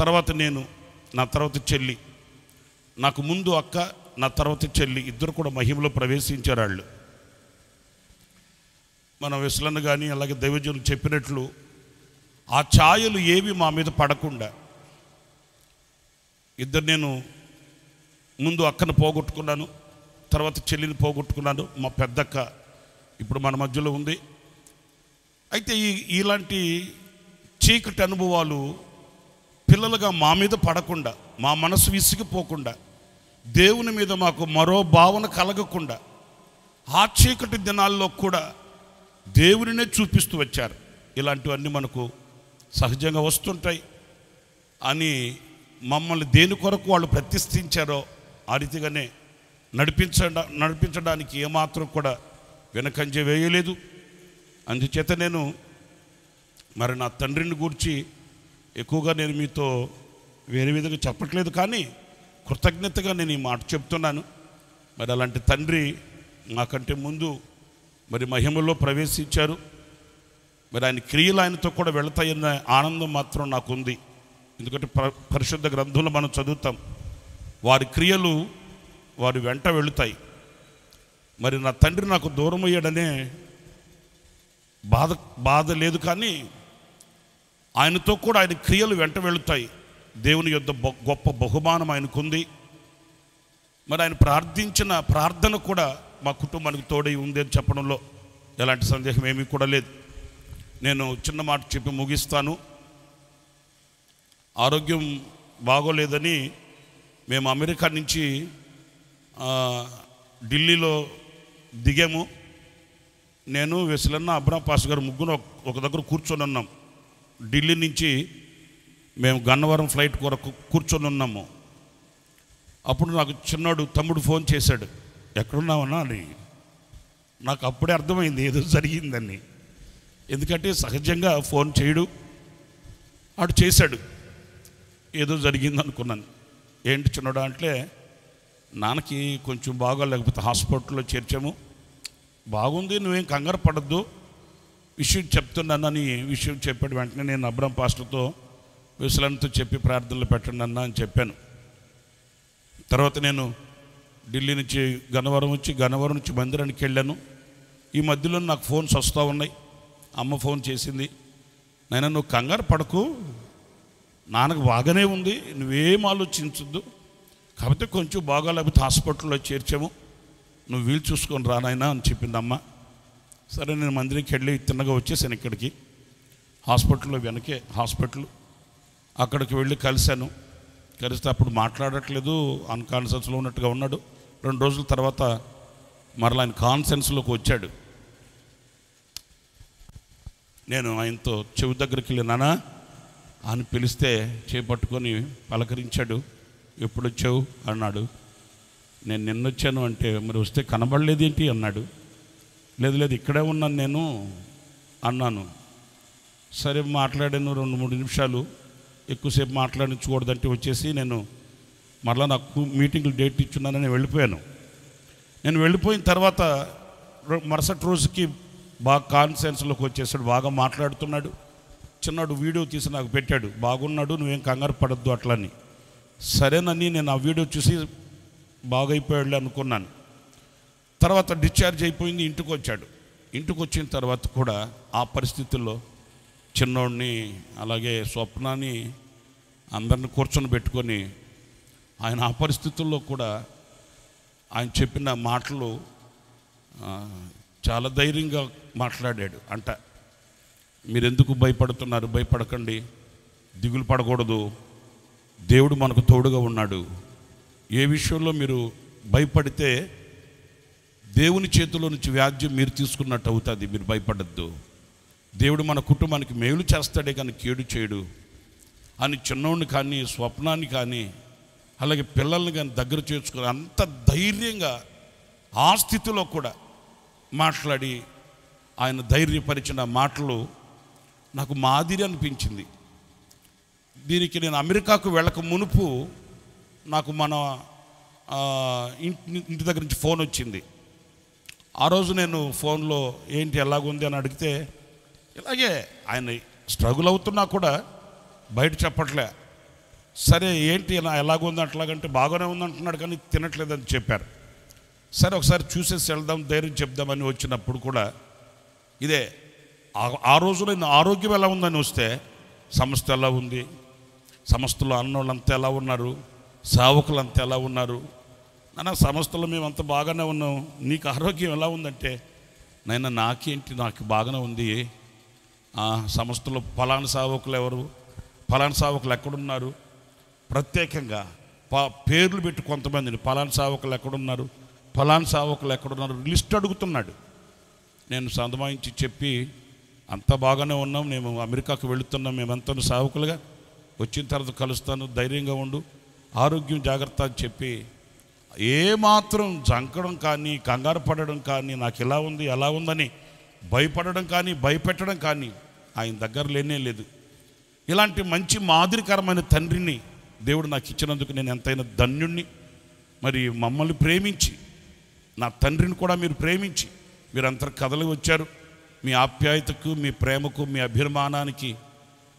తర్వాత నేను, నా తర్వాత చెల్లి. నాకు ముందు అక్క, నా తర్వాత చెల్లి. ఇద్దరు కూడా మహిమలో ప్రవేశించారు వాళ్ళు. మన వెస్లన్న కానీ అలాగే దైవజనులు చెప్పినట్లు ఆ ఛాయలు ఏవి మా మీద పడకుండా, నేను ముందు అక్కను పోగొట్టుకున్నాను, తర్వాత చెల్లిని పోగొట్టుకున్నాను. మా పెద్దక్క ఇప్పుడు మన మధ్యలో ఉంది. అయితే ఇలాంటి చీకటి అనుభవాలు పిల్లలుగా మా మీద పడకుండా, మా మనసు విసిగిపోకుండా, దేవుని మీద మాకు మరో భావన కలగకుండా, ఆ చీకటి దినాల్లో కూడా దేవునినే చూపిస్తూ వచ్చారు. ఇలాంటివన్నీ మనకు సహజంగా వస్తుంటాయి అని మమ్మల్ని దేని కొరకు వాళ్ళు ప్రతిష్ఠించారో ఆ రీతిగానే నడిపించడానికి ఏమాత్రం కూడా వెనకంజ వేయలేదు. అందుచేత నేను మరి నా తండ్రిని గురించి ఎక్కువగా నేను మీతో వేరే విధంగా చెప్పట్లేదు, కానీ కృతజ్ఞతగా నేను ఈ మాట చెప్తున్నాను. మరి అలాంటి తండ్రి నాకంటే ముందు మరి మహిమలో ప్రవేశించారు. మరి ఆయన క్రియలు ఆయనతో కూడా వెళతాయన్న ఆనందం మాత్రం నాకుంది. ఎందుకంటే పరిశుద్ధ గ్రంథంలో మనం చదువుతాం, వారి క్రియలు వారి వెంట వెళుతాయి. మరి నా తండ్రి నాకు దూరం అయ్యాడనే బాధ లేదు, కానీ ఆయనతో కూడా ఆయన క్రియలు వెంట వెళుతాయి. దేవుని యొద్ద గొప్ప బహుమానం ఆయనకుంది. మరి ఆయన ప్రార్థించిన ప్రార్థన కూడా మా కుటుంబానికి తోడై ఉంది అని చెప్పడంలో ఎలాంటి సందేహం ఏమీ కూడా లేదు. నేను చిన్న మాట చెప్పి ముగిస్తాను. ఆరోగ్యం బాగోలేదని మేము అమెరికా నుంచి ఢిల్లీలో దిగాము. నేను వెస్లన్న, అబ్రాం పాస్ గారు ముగ్గురు ఒక దగ్గర కూర్చొని ఉన్నాం. ఢిల్లీ నుంచి మేము గన్నవరం ఫ్లైట్ కొరకు కూర్చొని ఉన్నాము. అప్పుడు నాకు చిన్నోడు తమ్ముడు ఫోన్ చేశాడు, ఎక్కడున్నావన్నా అని. నాకు అప్పుడే అర్థమైంది ఏదో జరిగిందని. ఎందుకంటే సహజంగా ఫోన్ చేయడు, ఆడు చేశాడు. ఏదో జరిగింది అనుకున్నాను. ఏంటి చిన్నోడా అంటే, నాన్నకి కొంచెం బాగోలేకపోతే హాస్పిటల్లో చేర్చాము, బాగుంది, నువ్వేం కంగారు పడద్దు, విషయం చెప్తున్నానని విషయం చెప్పాడు. వెంటనే నేను అబ్రాం పాస్టర్తో, విసలన్తో చెప్పి ప్రార్థనలు పెట్టండి అన్న అని చెప్పాను. తర్వాత నేను ఢిల్లీ నుంచి గన్నవరం నుంచి మందిరానికి వెళ్ళాను. ఈ మధ్యలో నాకు ఫోన్స్ వస్తూ ఉన్నాయి. అమ్మ ఫోన్ చేసింది, నాయనా నువ్వు కంగారు పడకు, నాన్నకు బాగానే ఉంది, నువ్వేం ఆలోచించద్దు, కాకపోతే కొంచెం బాగాలేకపోతే హాస్పిటల్లో చేర్చాము, నువ్వు వీలు చూసుకొని రా నాయనా అని చెప్పింది అమ్మ. సరే నేను మందిరానికి వెళ్ళి తిన్నగా వచ్చేసాను ఇక్కడికి. హాస్పిటల్లో వెనకే హాస్పిటల్, అక్కడికి వెళ్ళి కలిశాను. కలిస్తే అప్పుడు మాట్లాడట్లేదు, అన్కాన్షియస్లో ఉన్నట్టుగా ఉన్నాడు. 2 రోజుల తర్వాత మరలా ఆయన కాన్షియస్లోకి వచ్చాడు. నేను ఆయనతో చెవి దగ్గరికి వెళ్ళి నానా అని పిలిస్తే చేపట్టుకొని పలకరించాడు. ఎప్పుడు వచ్చావు అన్నాడు. నేను నిన్నొచ్చాను అంటే, మరి వస్తే కనబడలేదేంటి అన్నాడు. లేదు ఇక్కడే ఉన్నాను నేను అన్నాను. సరే మాట్లాడాను 2-3 నిమిషాలు, ఎక్కువసేపు మాట్లాడించకూడదంటే వచ్చేసి నేను మరలా నాకు మీటింగ్లు డేట్ ఇచ్చున్నానని వెళ్ళిపోయాను. నేను వెళ్ళిపోయిన తర్వాత మరుసటి రోజుకి బాగా కాన్ఫరెన్స్లోకి వచ్చేసాడు, బాగా మాట్లాడుతున్నాడు. చిన్నాడు వీడియో తీసి నాకు పెట్టాడు, బాగున్నాడు, నువ్వేం కంగారు పడద్దు అట్లని. సరేనని నేను ఆ వీడియో చూసి బాగైపోయాడు అనుకున్నాను. తర్వాత డిశ్చార్జ్ అయిపోయింది, ఇంటికి వచ్చాడు. ఇంటికి వచ్చిన తర్వాత కూడా ఆ పరిస్థితుల్లో చిన్నోడిని అలాగే స్వప్నాన్ని అందరిని కూర్చొని పెట్టుకొని ఆయన ఆ పరిస్థితుల్లో కూడా ఆయన చెప్పిన మాటలు చాలా ధైర్యంగా మాట్లాడాడు. అంట మీరెందుకు భయపడుతున్నారు, భయపడకండి, దిగులు పడకూడదు, దేవుడు మనకు తోడుగా ఉన్నాడు. ఏ విషయంలో మీరు భయపడితే దేవుని చేతిలో నుంచి వ్యాజ్యం మీరు తీసుకున్నట్టు అవుతుంది, మీరు భయపడద్దు. దేవుడు మన కుటుంబానికి మేలు చేస్తాడే కానీ కీడు చేయడు అని చిన్నోడిని కానీ స్వప్నాన్ని కానీ అలాగే పిల్లల్ని కానీ దగ్గర చేర్చుకొని అంత ధైర్యంగా ఆ స్థితిలో కూడా మాట్లాడి ఆయన ధైర్యపరిచిన మాటలు నాకు మాదిరి అనిపించింది. దీనికి నేను అమెరికాకు వెళ్ళక మునుపు నాకు మన ఇంటి దగ్గర నుంచి ఫోన్ వచ్చింది. ఆ రోజు నేను ఫోన్లో ఏంటి ఎలాగుంది అని అడిగితే ఇలాగే ఆయన స్ట్రగుల్ అవుతున్నా కూడా బయట చెప్పట్లే. సరే ఏంటి ఎలాగుంది అట్లాగంటే బాగానే ఉందంటున్నాడు కానీ తినట్లేదని చెప్పారు. సరే ఒకసారి చూసేసి వెళ్దాం, ధైర్యం చెప్దామని వచ్చినప్పుడు కూడా ఇదే ఆ రోజులో ఆరోగ్యం ఎలా ఉందని వస్తే సంస్థ ఎలా ఉంది, సంస్థలో అన్నోళ్ళంతా ఎలా ఉన్నారు, సేవకులంతా ఎలా ఉన్నారు, నాన్న సంస్థలో మేమంతా బాగానే ఉన్నాం, నీకు ఆరోగ్యం ఎలా ఉందంటే నైనా నాకేంటి నాకు బాగానే ఉంది, సంస్థలో ఫలానా సేవకులు ఎవరు, ఫలానా సేవకులు ఎక్కడున్నారు, ప్రత్యేకంగా పేర్లు పెట్టి కొంతమందిని ఫలానా సేవకులు ఎక్కడున్నారు, ఫలానా సేవకులు ఎక్కడున్నారు లిస్ట్ అడుగుతున్నాడు. నేను సందమాయించి చెప్పి అంతా బాగానే ఉన్నాం, మేము అమెరికాకు వెళుతున్నాం, మేమంతా సేవకులుగా వచ్చిన తర్వాత కలుస్తాను, ధైర్యంగా ఉండు, ఆరోగ్యం జాగ్రత్త అని చెప్పి ఏమాత్రం జంకడం కానీ కంగారు పడడం కానీ నాకు ఇలా ఉంది ఎలా ఉందని భయపడడం కానీ భయపెట్టడం కానీ ఆయన దగ్గర లేనే లేదు. ఇలాంటి మంచి మాదిరికరమైన తండ్రిని దేవుడు నాకు ఇచ్చినందుకు నేను ఎంతైనా ధన్యుణ్ణి. మరి మమ్మల్ని ప్రేమించి నా తండ్రిని కూడా మీరు ప్రేమించి మీరంతా కదలి వచ్చారు. మీ ఆప్యాయతకు, మీ ప్రేమకు, మీ అభిమానానికి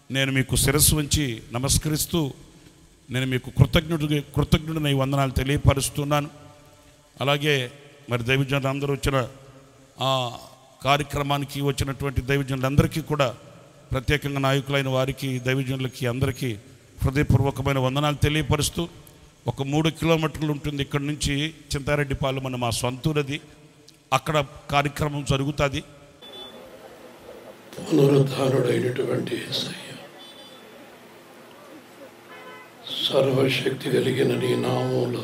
నేను మీకు శిరస్సు వంచి నమస్కరిస్తూ నేను మీకు కృతజ్ఞుడిని వందనాలు తెలియపరుస్తున్నాను. అలాగే మరి దైవజనులందరూ వచ్చిన కార్యక్రమానికి వచ్చినటువంటి దైవజనులందరికీ కూడా ప్రత్యేకంగా నాయకులైన వారికి, దైవజనులకి అందరికీ హృదయపూర్వకమైన వందనాలు తెలియపరుస్తూ, ఒక 3 కిలోమీటర్లు ఉంటుంది ఇక్కడ నుంచి చింతారెడ్డిపాలెం మన మా సొంతూరది, అక్కడ కార్యక్రమం జరుగుతుంది. పునరుద్ధానుడైనటువంటి యేసయ్య, సర్వశక్తి కలిగిన నీ నామంలో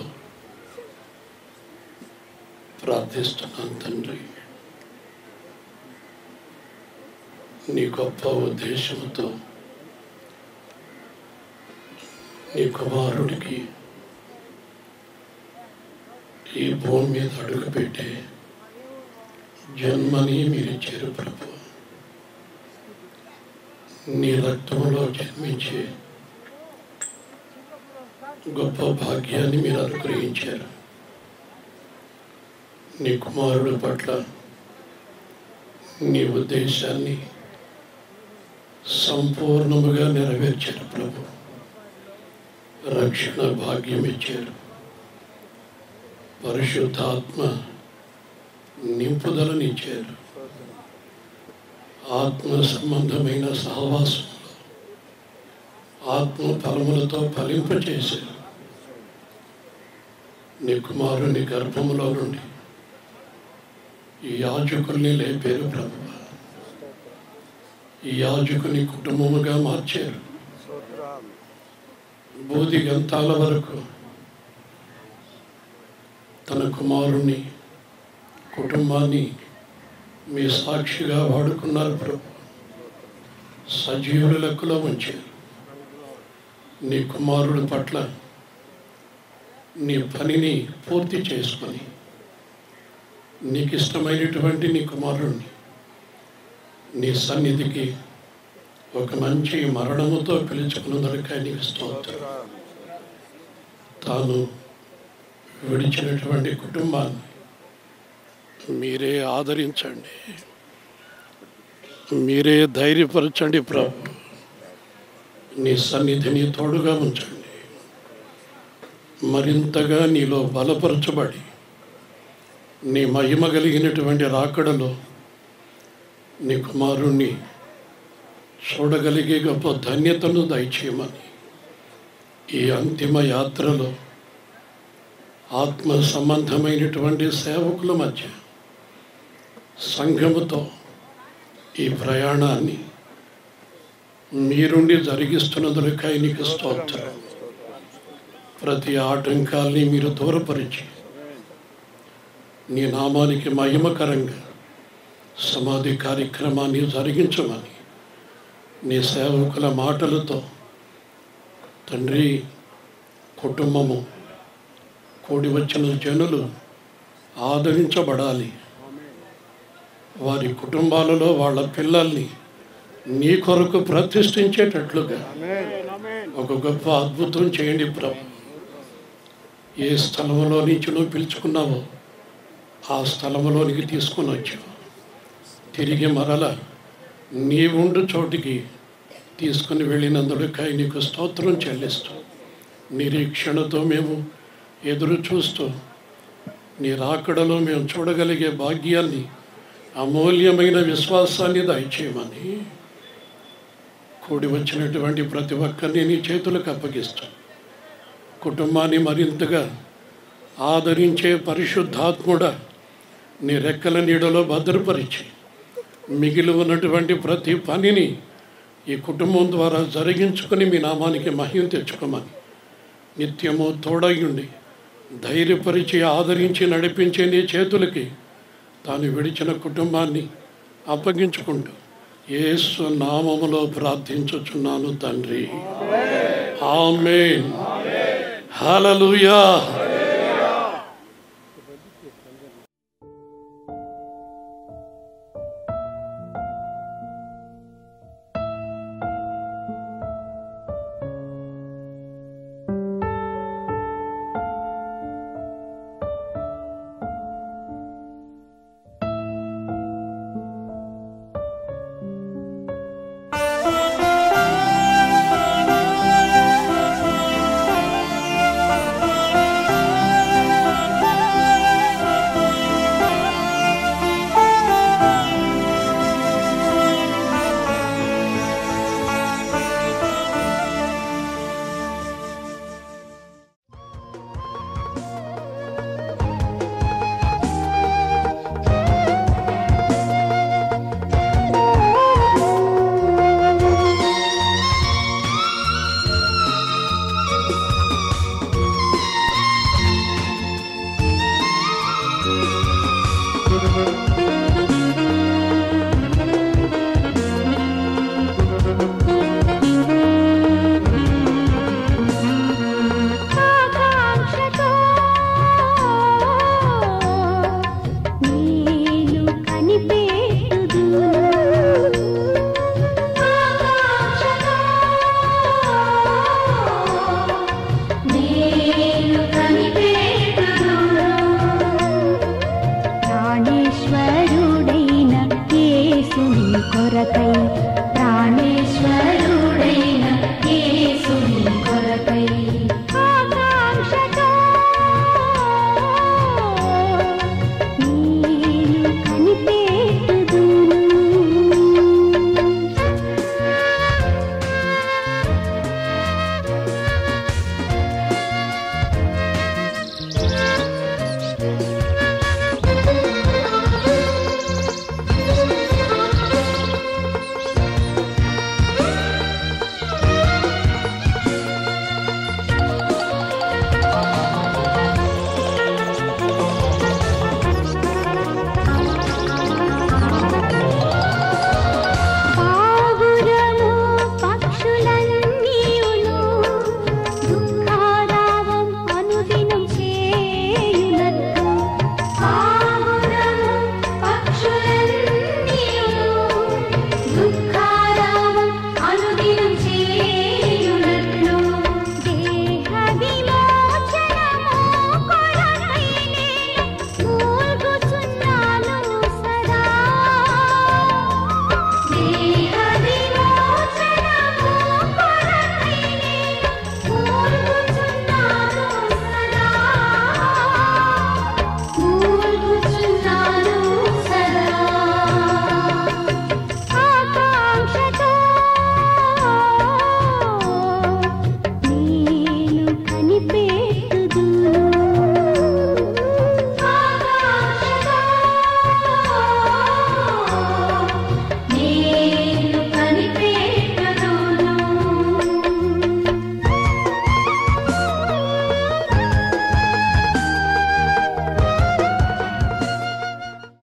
ప్రార్థిస్తున్నాను తండ్రి. నీ గొప్ప ఉద్దేశంతో నీ కుమారుడికి ఈ భూమి మీద అడుగుపెట్టే జన్మని మీరు ఇచ్చారు ప్రభు. నీ రక్తంలో జన్మించే గొప్ప భాగ్యాన్ని మీరు అనుగ్రహించారు. నీ కుమారుడు పట్ల నీ ఉద్దేశాన్ని సంపూర్ణముగా నెరవేర్చారు ప్రభు. రక్షణ భాగ్యం ఇచ్చారు, పరిశుద్ధాత్మ నింపుదలనిచ్చారు. ఆత్మ సంబంధమైన సహవాసంలో ఆత్మ ఫలములతో ఫలింపచేశారు. నీ కుమారుని గర్భములో నుండి ఈ యాజకుల్ని లేపారు ప్రభువా. ఈ యాజకుని కుటుంబముగా మార్చారు. బోధి గంతాల వరకు తన కుమారుని కుటుంబాన్ని మీ సాక్షిగా వాడుకున్నారు ప్రభు. సజీవుల లెక్కలో ఉంచారు. నీ కుమారుడి పట్ల నీ పనిని పూర్తి చేసుకొని నీకు ఇష్టమైనటువంటి నీ కుమారుణ్ణి నీ సన్నిధికి ఒక మంచి మరణముతో పిలుచుకున్నందుకు నీకు స్తోత్రం. తాను విడిచినటువంటి కుటుంబాన్ని మీరే ఆదరించండి, మీరే ధైర్యపరచండి ప్రభు. నీ సన్నిధిని తోడుగా ఉంచండి. మరింతగా నీలో బలపరచబడి నీ మహిమ కలిగినటువంటి రాకడలో నీ కుమారుణ్ణి చూడగలిగే గొప్ప ధన్యతను దయచేయమని ఈ అంతిమ యాత్రలో ఆత్మ సంబంధమైనటువంటి సేవకుల మధ్య సంఘముతో ఈ ప్రయాణాన్ని మీరుండి జరిగిస్తున్నందుకై నీకు స్తోత్రం. ప్రతి ఆటంకాల్ని మీరు దూరపరిచి నీ నామానికి మహిమకరంగా సమాధి కార్యక్రమాన్ని జరిగించమని నీ సేవకుల మాటలతో తండ్రి కుటుంబము కూడి వచ్చిన జనులు ఆదరించబడాలి. వారి కుటుంబాలలో వాళ్ళ పిల్లల్ని నీ కొరకు ప్రతిష్ఠించేటట్లుగా ఒక గొప్ప అద్భుతం చేయండి ప్రభు. ఏ స్థలంలో నుంచి నువ్వు పిలుచుకున్నావో ఆ స్థలంలోనికి తీసుకొని వచ్చావు. తిరిగి మరల నీవుండు చోటికి తీసుకుని వెళ్ళినందుకై నీకు స్తోత్రం చెల్లిస్తూ నిరీక్షణతో మేము ఎదురు చూస్తూ నీ రాకడలో మేము చూడగలిగే భాగ్యాన్ని అమూల్యమైన విశ్వాసాన్ని దయచేయమని కూడి వచ్చినటువంటి ప్రతి ఒక్కరిని నీ చేతులకు అప్పగిస్తూ కుటుంబాన్ని మరింతగా ఆదరించే పరిశుద్ధాత్ముడా నీ రెక్కల నీడలో భద్రపరిచి మిగిలి ఉన్నటువంటి ప్రతి పనిని ఈ కుటుంబం ద్వారా జరిగించుకొని మీ నామానికి మహిమ తెచ్చుకోమని నిత్యము తోడయుండి ధైర్యపరిచి ఆదరించి నడిపించే నీ చేతులకి తాను విడిచిన కుటుంబాన్ని అప్పగించుకుంటూ యేసు నామములో ప్రార్థించుచున్నాను తండ్రి. ఆమేన్. హల్లెలూయా. ప్రాణేశ్వరుడైన యేసుని కొరకై